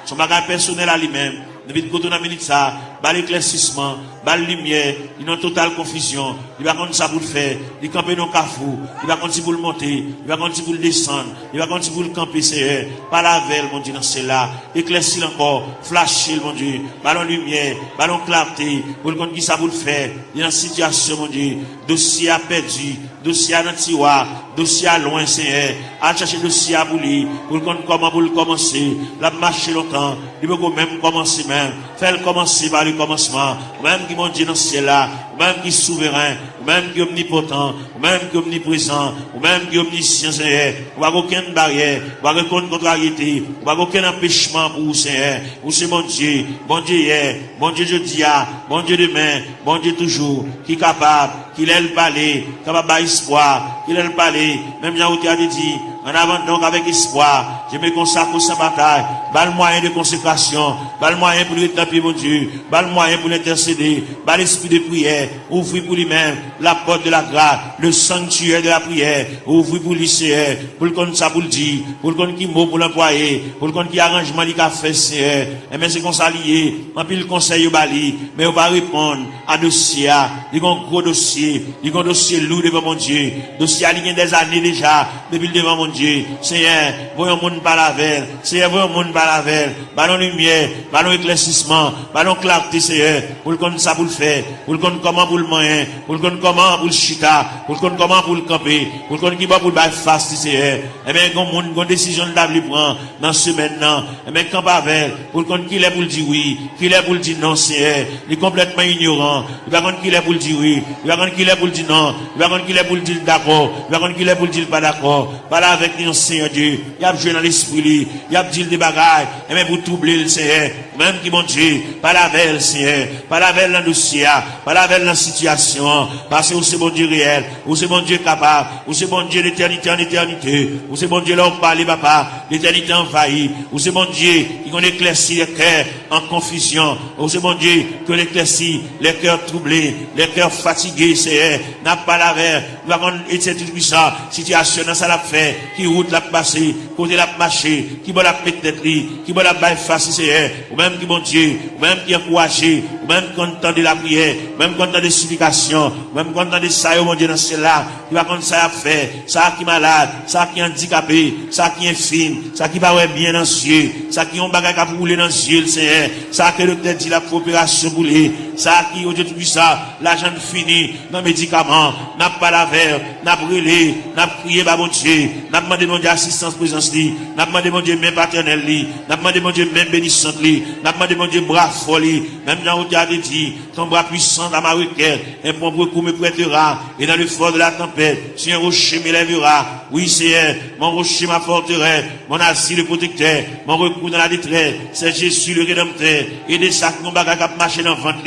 Son bagage personnel à lui-même. Depuis que tu as mis ça, bas l'éclaircissement, bas la lumière, il est en totale confusion. Il va contre ça pour le faire. Il campe dans le cafou. Il va contre ça pour le monter. Il va contre ça pour le descendre. Il va contre ça pour le camper, c'est pas la veille, mon Dieu, dans celle-là. Éclaircir encore. Flasher, mon Dieu. Ballon lumière. Ballon clarté. Pour le contre qui ça pour le faire. Il est en situation, mon Dieu. Dossier à perdu. Dossier à tiroir. Dossier à loin, c'est à chercher dossier à bouler. Pour le contre comment pour le commencer. La marcher longtemps. Il peut même commencer, même. Fais-le commencer par le commencement. Ou même qui, mon Dieu, dans ce ciel-là. Ou même qui est souverain. Ou même qui est omnipotent. Ou même qui est omniprésent. Ou même qui est omniscient, Seigneur. Ou pas aucune barrière. Ou pas aucune contrariété. Ou pas aucun empêchement pour vous, Seigneur. Ou c'est mon Dieu. Bon Dieu hier. Bon Dieu jeudi, bon Dieu demain. Bon Dieu toujours. Qui est capable. Qu'il ait le palais. Capable d'espoir. Qu'il ait le palais. Même Jean Routy a dit. En avant donc avec espoir, je me consacre sans bataille. Bas le moyen de consécration, bas le moyen pour rétablir mon Dieu, bas le moyen pour l'intercéder, bas l'esprit de prière, ouvrir pour lui-même la porte de la grâce, le sanctuaire de la prière, ouvrir pour lui, Seigneur, pour le compte ça pour le dire, pour le compte qui mot pour l'employer, pour le compte qui arrangement il a fait, Seigneur. Et mais c'est qu'on s'allie, en plus le conseil au bali, mais on va répondre à dossier, il y a un gros dossier, il y a un dossier lourd devant mon Dieu, dossier il y a des années déjà, depuis devant mon Dieu, Seigneur, voyons monde par la veille, Seigneur, voyons monde par la veille, ballon lumière, ballon éclaircissement, ballon clarté, Seigneur, pour le compte ça pour le faire, pour le compte comment pour le moyen, pour le compte comment pour le chita, pour le compte comment pour le camper, pour le compte qui va pour le bail face, Seigneur, et bien, quand monde, quand décision de l'abli prend, dans ce maintenant, et bien, quand pas avec, pour le compte qu'il est pour le dire oui, qu'il est pour le dire non, Seigneur, il est complètement ignorant, il va compte qu'il est pour le dire oui, il va compte qu'il est pour le dire non, il va compte qu'il est pour le dire d'accord, il va compte qu'il est pour le dire pas d'accord, pas là avec nous, Seigneur Dieu, il y a joué dans l'esprit, il y a dit des bagailles, et même pour troubler le Seigneur, même qui mon Dieu, pas la veille, Seigneur, pas la veille dans le dossier, pas la veille dans la situation, parce que c'est bon Dieu réel, ou c'est bon Dieu capable, ou c'est bon Dieu d'éternité en éternité, ou c'est bon Dieu là où parle, papa, l'éternité envahie, ou c'est bon Dieu qui qu'on éclaircit les cœurs en confusion, ou c'est bon Dieu qui éclaircit les cœurs troublés, les cœurs fatigués, Seigneur, n'a pas la veille, nous avons été tout puissant, situation dans ça l'a fait, qui route l'a passé, côté l'a marché, qui va la mettre tête qui va la bailler face, Seigneur, ou même qui bon Dieu, ou même qui encouragé, ou même content de la prière, ou même content des supplications, ou même content de ça, mon Dieu, dans cela, qui va contre ça à faire, ça qui est malade, ça qui est handicapé, ça qui est infime, ça qui va bien dans les yeux, ça qui ont bagage à rouler dans les yeux, Seigneur, ça que le docteur dit la coopération boulée, ça qui, au Dieu tout ça, l'argent fini, dans les médicaments, n'a pas la verre, n'a brûlé, n'a prié, bah, mon Dieu, n'a demandé mon Dieu assistance, présence, n'a demandé mon Dieu même paternel, n'a demandé mon Dieu même bénissante, n'a demandé mon Dieu bras folie, même dans où tu as dit, ton bras puissant dans ma requête, un bon recours me prêtera, et dans le fort de la tempête, si un rocher m'élèvera, oui, Seigneur, mon rocher m'apporterait, mon asile le protecteur, mon recours dans la détresse, c'est Jésus le rédempteur, et des sacs, mon bagage qui marché dans le ventre,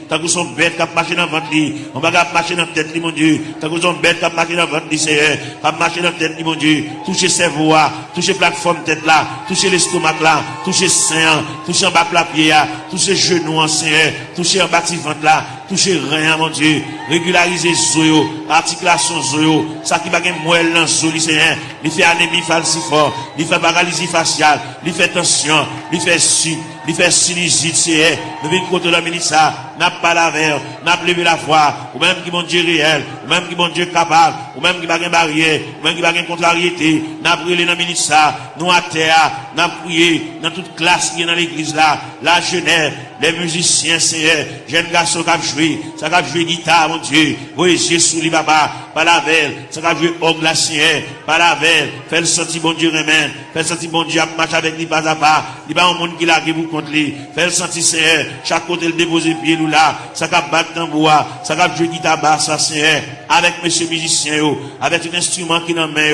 tant que son bête qui marché dans le ventre, mon bagage qui marché dans la tête, mon Dieu, tant que son bête qui marché dans le ventre, Seigneur, qui marché dans la tête, mon Dieu, touchez cerveau, touchez plateforme tête là, touchez l'estomac là, touchez sein, touchez en bas la pied, touchez genoux en Seigneur, touchez en bas ventre là, touchez rien, mon Dieu, régulariser zoyo, articulation zoyo, ça qui va gagner moelle dans zoli, Seigneur, il fait anémie falciforme, il fait paralysie faciale, il fait tension, il fait sinusite, Seigneur, nous venons contre la ministre, n'a pas la verre, n'a pas levé la foi, ou même qui mon Dieu réel, ou même qui mon Dieu capable, ou même qui va gagner barrière, ou même qui va gagner contrariété, n'a brûlé dans la ministre, nous à terre, n'a prié dans toute classe qui est dans l'église là, la jeunesse, les musiciens, Seigneur, jeunes garçons qui ont joué, ça qui ont joué guitare, mon Dieu, voyez sous les papa, par la veille, ça qui ont joué orgue la Seigneur, par la veille, fait le senti bon Dieu remède, fait le senti bon Dieu à marcher avec lui pas à pas, il va un monde qui l'a qui vous contre lui, fait le senti Seigneur, chaque côté le déposer pied nous là, ça qui a battre tambour, ça qui a joué guitare basse, Seigneur, avec monsieur musicien, avec un instrument qui n'a main,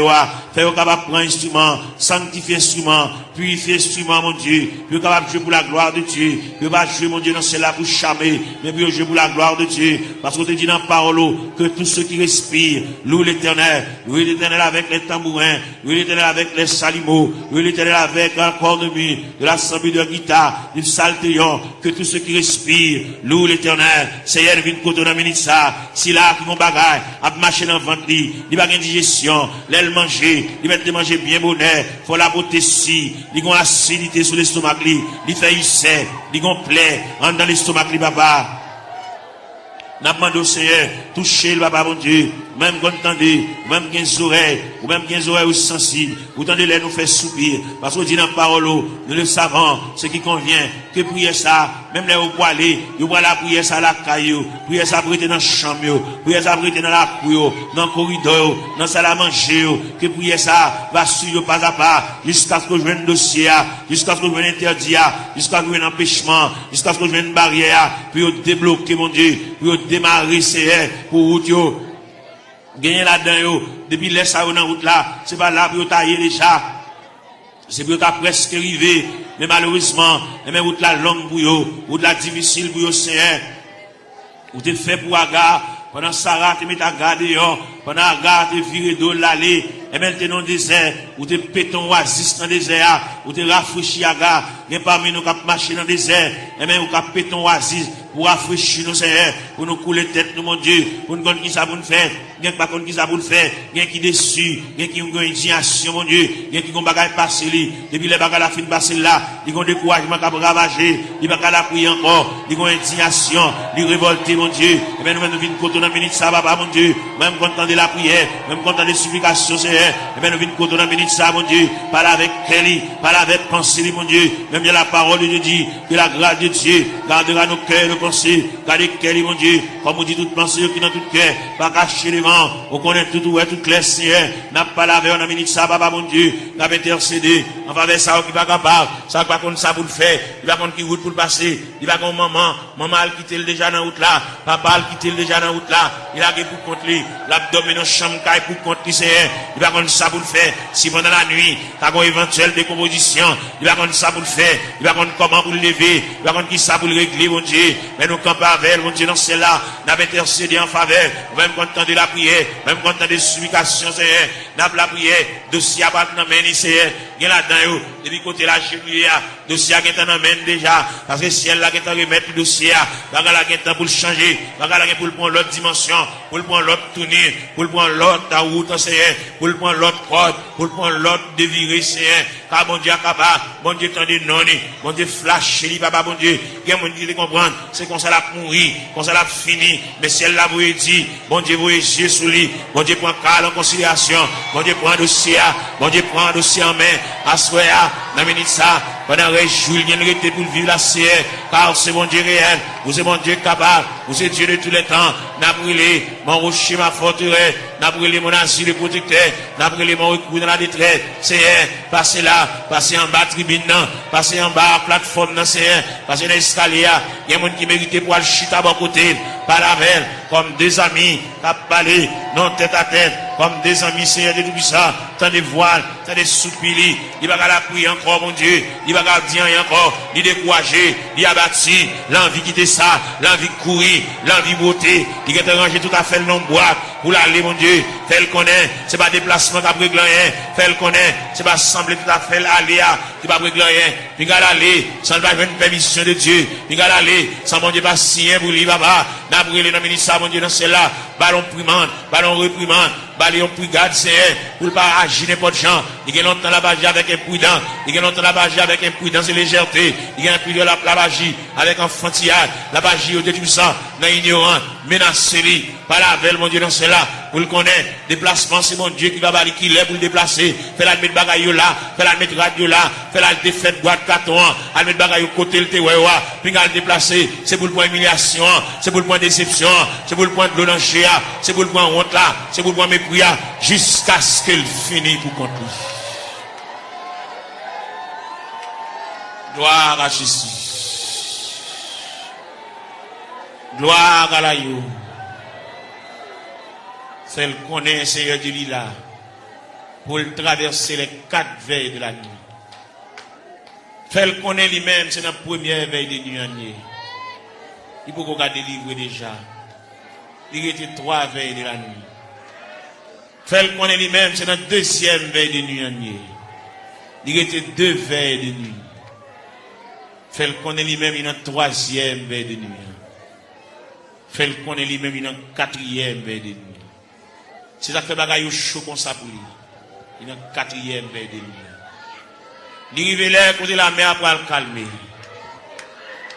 fait au capable prendre instrument, sanctifier instrument, purifier instrument, mon Dieu, puis capable jouer pour la gloire de Dieu, puis pas jouer, mon Dieu, dans celle-là pour charmer, mais puis jouer pour la gloire de Dieu, parce qu'on te dit dans la parole, que tous ceux qui respirent, louent l'éternel avec les tambourins, louent l'éternel avec les salimos, louent l'éternel avec un corps de mie, de l'assemblée de guitare, du saltéon, que tous ceux qui respirent, louent l'éternel, Seigneur, vient côté dans minute ça, si là, qui vont bagaille, à marcher dans le ventre, il va gagner digestion, l'aile manger, il va te manger bien bonheur, faut la beauté si, il va acidité sur l'estomac, il fait ulcère, il va plaie, dans l'estomac, papa. N'a pas demandé au Seigneur, toucher le papa, mon Dieu, même quand entendez, même 15 oreilles, ou même 15 oreilles sensibles, ou tendez les nous faire soupir, parce qu'on dit dans la parole, nous le savons, ce qui convient, que prier ça, même les ou pour aller, vous pour la prière ça la caillou, prière ça prêter dans chambre, prière ça prêter dans la cour, dans le corridor, dans la salle à manger, que prière ça va suivre pas à pas, jusqu'à ce que je vienne dossier, jusqu'à ce que je vienne interdire, jusqu'à ce que je vienne empêchement, jusqu'à ce que je vienne barrière, puis débloquer mon Dieu, puis démarrer c'est pour route gagner là-dedans depuis laisse ça dans route là, c'est pas là pour tailler déjà. C'est pour ta presque arrivé, mais malheureusement, mais route la longue pour yo, route la difficile pour yo c'est ou t'es fait pour Agar, pendant Sarah te met à garder pendant Agar te viré d'eau l'allée, et même t'es dans le désert, ou t'es péton oasis dans le désert, ou t'es rafraîchi Agar, et parmi nous qui marché dans le désert, et même ou qui péton oasis, pour rafraîchir nos Seigneur, pour nous couler tête, nous, mon Dieu, pour nous connaître qui ça pour nous faire, bien pas connaître qui ça pour nous faire, bien qui déçu, bien qui ont une indignation, mon Dieu, bien qui ont bagage passé li, depuis les bagages la fin passé là, ils ont découragement qui a ravagé, ils pas la prier encore, ils ont indignation, ils révolté, mon Dieu, et bien nous venons côté dans minute ça, papa, mon Dieu, même content de la prière, même content des supplications, Seigneur, et bien nous venons côté dans minute ça, mon Dieu, parle avec Kelly, parle avec pensée, mon Dieu, même bien la parole de Dieu dit, que la grâce de Dieu gardera nos cœurs, nos pensées, gardez Kelly, mon Dieu, comme on dit toute pensée qui dans tout cœur, pas cacher les vents, on connaît tout ouais, tout clair, Seigneur, n'a pas lavé, on a minute ça, papa, mon Dieu, n'a pas intercédé, en faveur ça, qui va capable, ça va contre ça pour le faire, il va contre qui route pour le passer, il va contre maman a quitté déjà dans route là, papa a quitté déjà dans route là, il a pour contre lui, l'abdomen dans chambre pour contre lui, Seigneur, il va contre ça pour le faire, si pendant la nuit, t'as une éventuelle décomposition, il va contre ça pour le faire, il va contre comment pour le lever, il va contre qui ça pour le régler, mon Dieu, mais nous campons avec, mon Dieu, dans celle-là, n'a pas intercédé en faveur, même content de la prière, même content de supplication, Seigneur, n'a pas la prière, dossier à battre dans la main, Seigneur, il y a là-dedans, depuis côté la chenille, dossier à gagner dans la main déjà, parce que si elle a gagné remettre le dossier, bagarre la gagné pour le changer, bagarre la pour le prendre l'autre dimension, pour le prendre l'autre tournure, pour le prendre l'autre route, Seigneur, pour le prendre l'autre code, pour le prendre l'autre déviré, Seigneur, car mon Dieu capable, mon Dieu tendez non, mon Dieu flash, papa, mon Dieu, il y a mon Dieu qui comprendre, c'est qu'on ça l'a mourir, qu'on ça l'a fini, mais si elle l'a vous dit, mon Dieu vous Jésus sous lui, mon Dieu prend calme en considération, mon Dieu prend un dossier, mon Dieu prend un dossier en main, à soya, dans minute ça, pendant que Julien était pour vivre la CR, car c'est mon Dieu réel, vous êtes mon Dieu capable, vous êtes Dieu de tous les temps, n'a brûlé mon rocher, ma forteresse, n'a brûlé mon asile protecteur, n'a brûlé mon recours dans la détresse, c'est passez là, passez en bas tribune, passez en bas plateforme, c'est passez dans l'escalier, il y a un monde qui méritait pour aller chuter à bon côté, par la veille, comme des amis, qui parlé, non tête à tête, comme des amis, Seigneur de tout ça, tant de voiles, tant de soupirs, il va la prier encore, mon Dieu, il va dire encore, il décourager, il abattu, l'envie quitter ça, l'envie de courir, l'envie de beauté, il va ranger tout à fait le nom boîte, pour l'aller, mon Dieu, fait le connaît, c'est pas déplacement qui a régler rien, fait le connaît, c'est pas sembler tout à fait l'aller, qui va régler rien, il va aller, sans pas une permission de Dieu, il va aller, sans mon Dieu pas signer pour lui, papa, n'a brûlé dans le ministère, mon Dieu, dans celle-là, ballon primande, ballon reprimande, ballon brigade, c'est pour pas agir n'importe gens, il y a longtemps la bagie avec imprudence, il y a longtemps la bagie avec imprudence et légèreté, il y a un peu de la bagie avec enfantillage, la bagie au tout ça, dans ignorant, menacé, par la veille, mon Dieu, dans cela, pour le connaître, déplacement, c'est mon Dieu qui va balayer, qui l'est pour le déplacer, fait la mettre bagaille là, fait la mettre radio là, fait la défaite boîte 4 ans, à mettre bagaille au côté, le tewewa, puis à le déplacer, c'est pour le point humiliation, c'est pour le point déception, c'est pour le point de l'onanger, c'est pour le point honte là, c'est pour le point mépris, jusqu'à ce qu'elle finisse pour compter. Gloire à Jésus. Gloire à l'agneau. Celle qu'on est, Seigneur de l'Ila, pour traverser les 4 veilles de la nuit. Celle qu'on est lui-même, c'est la première veille de nuit. Il faut qu'on délivre déjà. Il était 3 veilles de la nuit. Celle qu'on est lui-même, c'est la deuxième veille de nuit. Il était 2 veilles de nuit. Celle qu'on est lui-même, il y a une 3e veille de nuit. Celle qu'on est lui-même, il y a une 4e veille de nuit. C'est ça que bagaille chaud comme ça pour lui. Il y a une 4e veille de nuit. Il révèle côté la mer pour le calmer.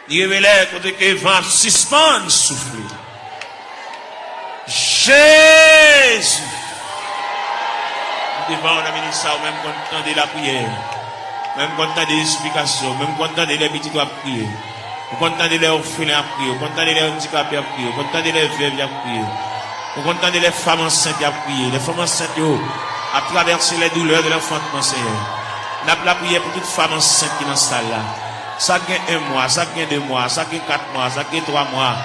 Il révèle côté que le vent suspend souffler. Jésus. Devant on a mis ça, même content de la prière, même content des explications, même content de les petits doigts prier. Vous contendez les orphelins à prier, vous contendez les handicapés à prier, vous contendez les veuves à prier, vous contendez les femmes enceintes à prier, les femmes enceintes à traverser les douleurs de l'enfantement, Seigneur. N'a pas prié pour toute femme enceinte qui est dans cette salle là. Ça gagne 1 mois, ça gagne 2 mois, ça gagne 4 mois, ça gagne 3 mois,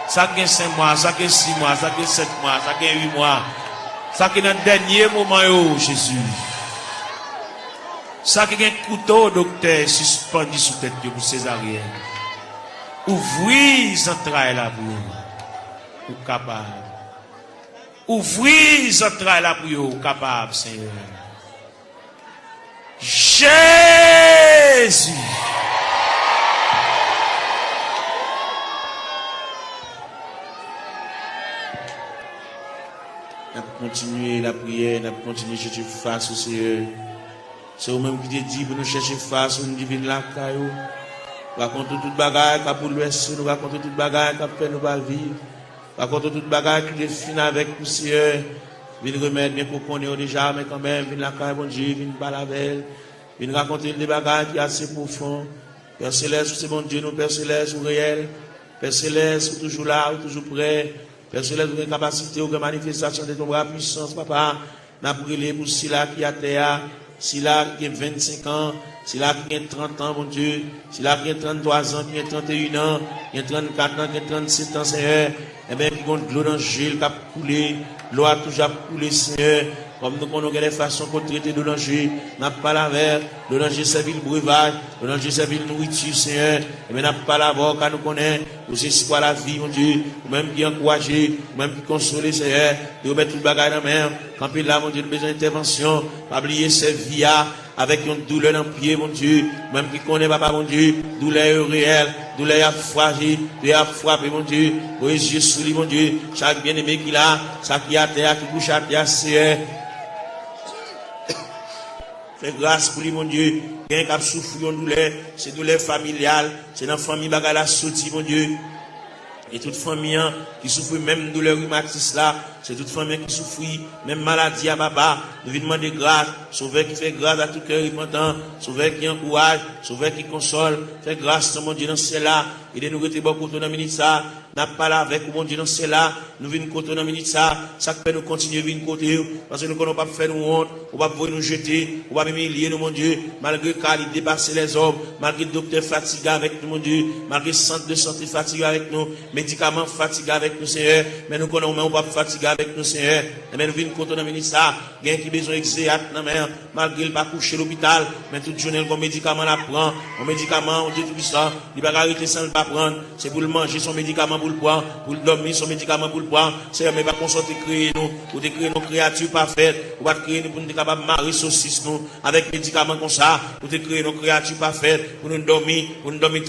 ça gagne 5 mois, ça gagne 6 mois, ça gagne 7 mois, ça gagne 8 mois. Ça gagne dans le dernier moment, Jésus. Ça gagne un couteau, docteur, suspendu sous tête pour césarienne. Ouvrez les entrailles là pour vous. Ou capable. Ouvrez les entrailles là pour vous. Capable, Seigneur. Jésus. On va continuer la prière, on va continuer à chercher face au Seigneur. C'est vous-même qui te dit pour nous chercher face, nous divine la caillou. Raconte toute bagaille qui a pour l'ouest, nous raconte toute bagaille qui a fait nous pas vivre. Raconte toute bagaille qui est fini avec nous, Seigneur. Viens remettre bien qu'on connaît déjà, mais quand même, viens la caille, bon Dieu, viens parler avec elle. Viens raconter des bagailles qui sont assez profondes. Père Céleste, c'est bon Dieu, nous, Père Céleste, ou réel. Père Céleste, ou toujours là, ou toujours prêt. Père Céleste, ou une capacité, ou une manifestation de ton bras puissance, papa. N'a brûlé pour Sila qui a terre, Sila qui a 25 ans, Sila qui a 30 ans, mon Dieu, Sila qui a 33 ans, qui a 31 ans, qui a 34 ans, qui a 37 ans, Seigneur. Eh bien, qui a de l'eau dans le gel qui a coulé, l'eau a toujours coulé, Seigneur. Comme nous connaissons les façons qu'on traite de danger, n'a pas la verre, le danger c'est le breuvage, le danger c'est la nourriture, Seigneur. Et bien, n'a pas la voix, car nous connaissons, aussi c'est quoi la vie, mon Dieu, ou même qui encourage, ou même qui console, Seigneur, de remettre tout le bagage dans la main, quand il a, mon Dieu, besoin d'intervention, pas oublier ses vies, avec une douleur dans le pied, mon Dieu, même qui connaît, papa, mon Dieu, douleur réelle, douleur à fragile, douleur à frapper, mon Dieu, aux yeux sous lui, mon Dieu, chaque bien-aimé qu'il a, ça qui a terre, qui couche à terre, Seigneur. Fais grâce pour lui, mon Dieu. Bien qu'il souffre de douleur, c'est douleur familiale, c'est dans la famille qui a sorti, mon Dieu. Et toute famille qui souffre même douleur rhumatique là, c'est toute famille qui souffre même maladie à papa. Nous venons demander grâce, sauveur qui fait grâce à tout cœur repentant, sauveur qui encourage, sauveur qui console, fait grâce mon Dieu dans cela. Et nous rester beaucoup dans minute ça, n'a pas là avec mon Dieu dans cela, nous venons côté dans minute ça fait nous continuer venir côté parce que nous ne pas faire nous honte, on va nous jeter, on va humilier nous mon Dieu, malgré qu'il dépasser les hommes, malgré le docteur fatigué avec nous mon Dieu, malgré le centre de santé fatigué avec nous, médicaments fatigués avec nous Seigneur, mais nous connaissons on pas fatigué avec nous Seigneur, mais nous venons côté dans minute ça, gain qui besoin exéat dans mer, malgré il pas coucher à l'hôpital, mais toute journée le médicament la prend, un médicament on dit tout ça, il va arrêter sans le pas prendre, c'est pour le manger son médicament pour le prendre, pour le dormir son médicament pour le prendre, c'est mais pas qu'on sorte créer nous, pour créer nos créatures parfaites, pour pas créer nous pour nous capable marier saucisse nous avec médicaments comme ça, pour créer nos créatures parfaites, pour nous dormir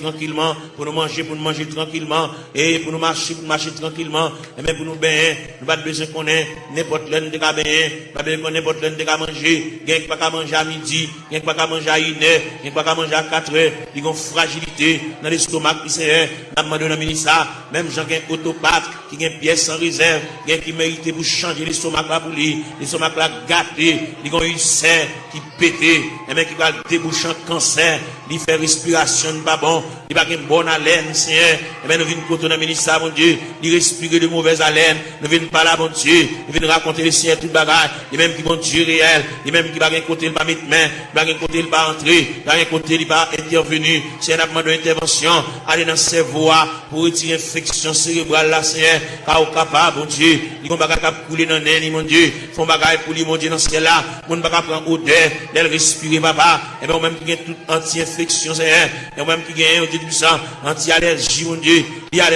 tranquillement, pour nous manger tranquillement, et pour nous marcher tranquillement, et même pour nous baigner, nous pas besoin qu'on ait n'importe l'un de cas baigner, pas besoin qu'on n'importe l'un de cas manger, gain pas qu'à manger à midi, gain pas qu'à manger à 1 heure, gain pas qu'à manger à 4 heures, ils ont fragilité dans l'estomac qui c'est, n'a demandé dans le ministère, même gens qui ont autopathe, qui ont pièce sans réserve, qui méritent pour changer l'estomac là pour lui, l'estomac là gâté, ils ont ulcère qui pété, et même qui va déboucher un cancer, il fait respiration pas bon, il va une bonne haleine, Seigneur, et bien nous venons côté dans le ministère, mon Dieu, il respire de mauvaise haleine, nous venons pas là, mon Dieu, nous venons raconter les Seigneur tout bagage, et même qui vont Dieu réel, et même qui va un côté il va mettre main, il va un côté il va entrer, il va un côté il va intervenir, c'est un demande d'intervention, aller dans ses voies pour retirer l'infection cérébrale là, Seigneur, car au capable, mon Dieu, ils vont pas capable couler dans l'air, mon Dieu, font bagaille pour lui, mon Dieu, dans ce là, mon pas capable prendre odeur, d'elle respirer, papa, et bien même qui gagne toute anti-infection, Seigneur, et même qui gagne, on dit tout ça, anti-allergie, mon Dieu, il y a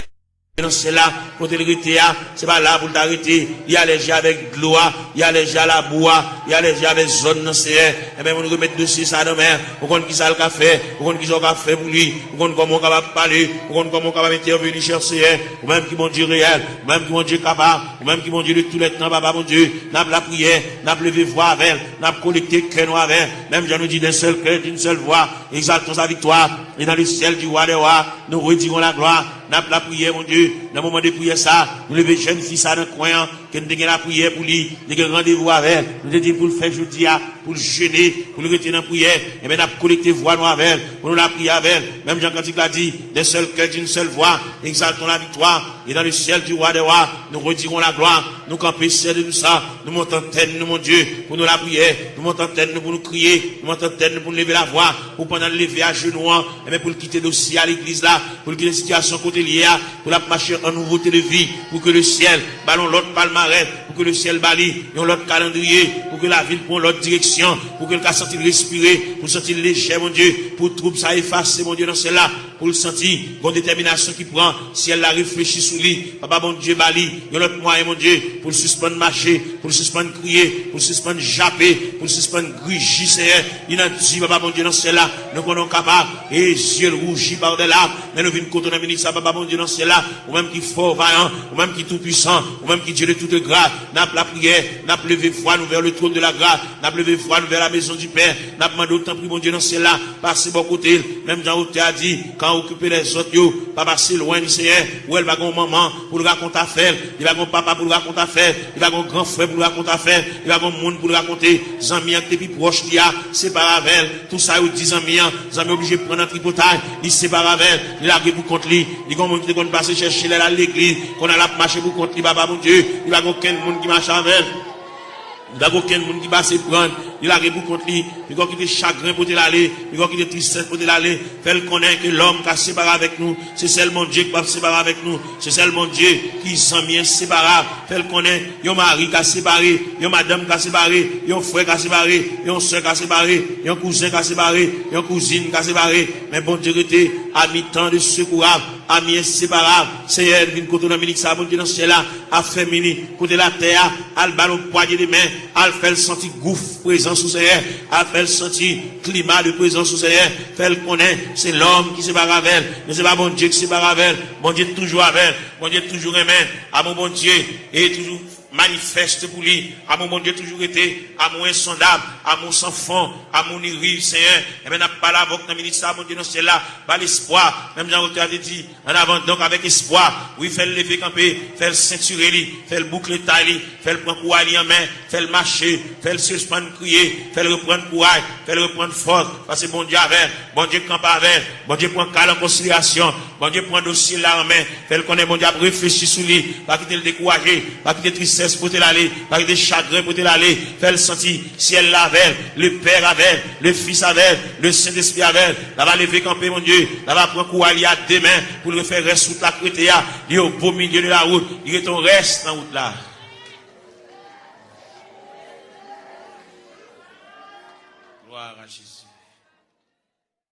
dans cela, côté le RTA, c'est pas là pour t'arrêter. Il y a allergie avec de l'eau, il y a allergie à la bois, il y a allergie avec zone dans CR. Et bien, on remet dessus ça dans mer. On compte qui ça le café, on compte qui ça le café pour lui, on compte comment on va parler, on compte comment on va intervenir chercher, ou même qui mon Dieu réel, ou même qui mon Dieu capable, ou même qui mon Dieu de tous les temps, papa, mon Dieu, n'a pas la prière, n'a pas levé voix avec, n'a pas collecté cœur avec, même j'en nous dit d'un seul cœur, d'une seule voix, exaltons sa victoire, et dans le ciel du roi des rois, nous retirons la gloire, n'a pas la prière, mon Dieu, dans le moment de prier ça, nous levons jeune fille ça dans le coin, qui nous la prière pour lui, nous avons rendez-vous avec, nous avons dit pour le faire jeudi, pour le jeûner, pour le retirer en prière, et bien, nous avons collecté voix nous avec elle, pour nous la prier avec elle. Même Jean Cantique l'a dit, d'un seul cœur, d'une seule voix, exaltons la victoire, et dans le ciel du roi des rois, nous retirons la gloire, nous campons ciel de tout ça, nous montons tête, nous, mon Dieu, pour nous la prière, nous montons tête, nous, pour nous crier, nous montons tête, nous, pour nous lever la voix, pour pendant le lever à genoux, et bien, pour le quitter dossier à l'église là, pour quitter la situation côté liée, pour la marcher en nouveauté de vie, pour que le ciel, ballon l'autre palmarès, pour que le ciel bali, l'autre calendrier, pour que la ville prenne l'autre direction, pour que le cas sentir respirer, pour sentir léger, mon Dieu, pour trouble ça effacer, mon Dieu, dans celle-là, pour le sentir, bonne détermination qui prend, si elle la réfléchit sous lui, papa, bon Dieu, bali, l'autre moyen, mon Dieu, pour le suspendre marcher, pour le suspendre crier, pour le suspendre japper, pour le suspendre grigir, Seigneur, il a dit, papa, bon Dieu, dans celle-là, nous sommes capables, et yeux rougis par de larmes, mais nous venons contre la ministre, papa, bon Dieu, dans celle-là, ou même qui fort, vaillant, ou même qui tout puissant, ou même qui Dieu de toute grâce, n'a pas la prière, n'a pas levé foi, nous vers le trône de la grâce, n'a pas levé foi, nous vers la maison du Père, n'a pas demandé autant, mon Dieu, dans celle-là, passer bon côté, même Jean Routé a dit, quand occuper les autres, yo, pas passer loin du Seigneur, où elle va gon maman, pour le raconter affaire, il va gon papa pour le raconter affaire, il va gon grand frère pour le raconter affaire, il va gon monde pour le raconter, Zami, qui plus proche, qui a, sépare avec elle, tout ça, il dit Zami, obligé de prendre un tripotage, il sépare avec elle, il a pour contre lui, il va gon monde passer chercher elle à l'église, qu'on a la marché pour contre lui, papa, mon Dieu, il va gon aucun monde qui marche avec elle. Il n'y a aucun monde qui va se prendre. Il a pour contre lui. Il va quitter chagrin pour l'aller. Il va quitter tristesse pour l'aller. Fait connaître que l'homme qui a séparé avec nous, c'est seulement Dieu qui va séparer avec nous. C'est seulement Dieu qui s'en vient séparable. Fait connaître, il y a un mari qui a séparé, il y a une madame qui a séparé, il y a un frère qui a séparé, il y a une soeur qui a séparé, il y a un cousin qui a séparé, il y a une cousine qui a séparé. Mais bon Dieu était à mi-temps de secourable, à mi-inséparable. Seigneur, vient côté de Dominique, ça, bon Dieu dans ce ciel-là, a fait mini, côté la terre, à le ballon poignet de main, à le faire sentir gouffre présence sous Seigneur, à faire sentir climat de présence sous Seigneur, fait le connaître, c'est l'homme qui se barre avec elle, mais c'est pas bon Dieu qui se barre avec elle, bon Dieu toujours avec elle, bon Dieu toujours aimé, à mon bon Dieu, et toujours manifeste pour lui, à mon bon Dieu toujours été, à mon insondable, à mon sans fond, à mon irrive, Seigneur, et bien, n'a pas la voix dans le ministère, mon Dieu, dans celle-là, pas l'espoir, même Jean Routé dit, en avant, donc avec espoir, oui, fait le lever camper, fait le ceinturer, fait le boucle taille, fait le prendre courage en main, fait le marcher, fait le suspendre crier, fait le reprendre courage, fait le reprendre force, parce que bon Dieu avec, bon Dieu campe avec, bon Dieu prend calme en considération, bon Dieu prend dossier là en main, fait le connaître, bon Dieu réfléchir sur lui, pas quitter le décourager, pas quitter tristesse pour te l'aller, pas quitter chagrin pour te l'aller, fait le sentir, ciel l'avait, le Père avait, le Fils avait, le Saint-Esprit avait, là va lever camper mon Dieu, là va prendre courage à deux mains, pour le faire rester sous la crête, il est au beau milieu de la route, il est ton reste dans la route là.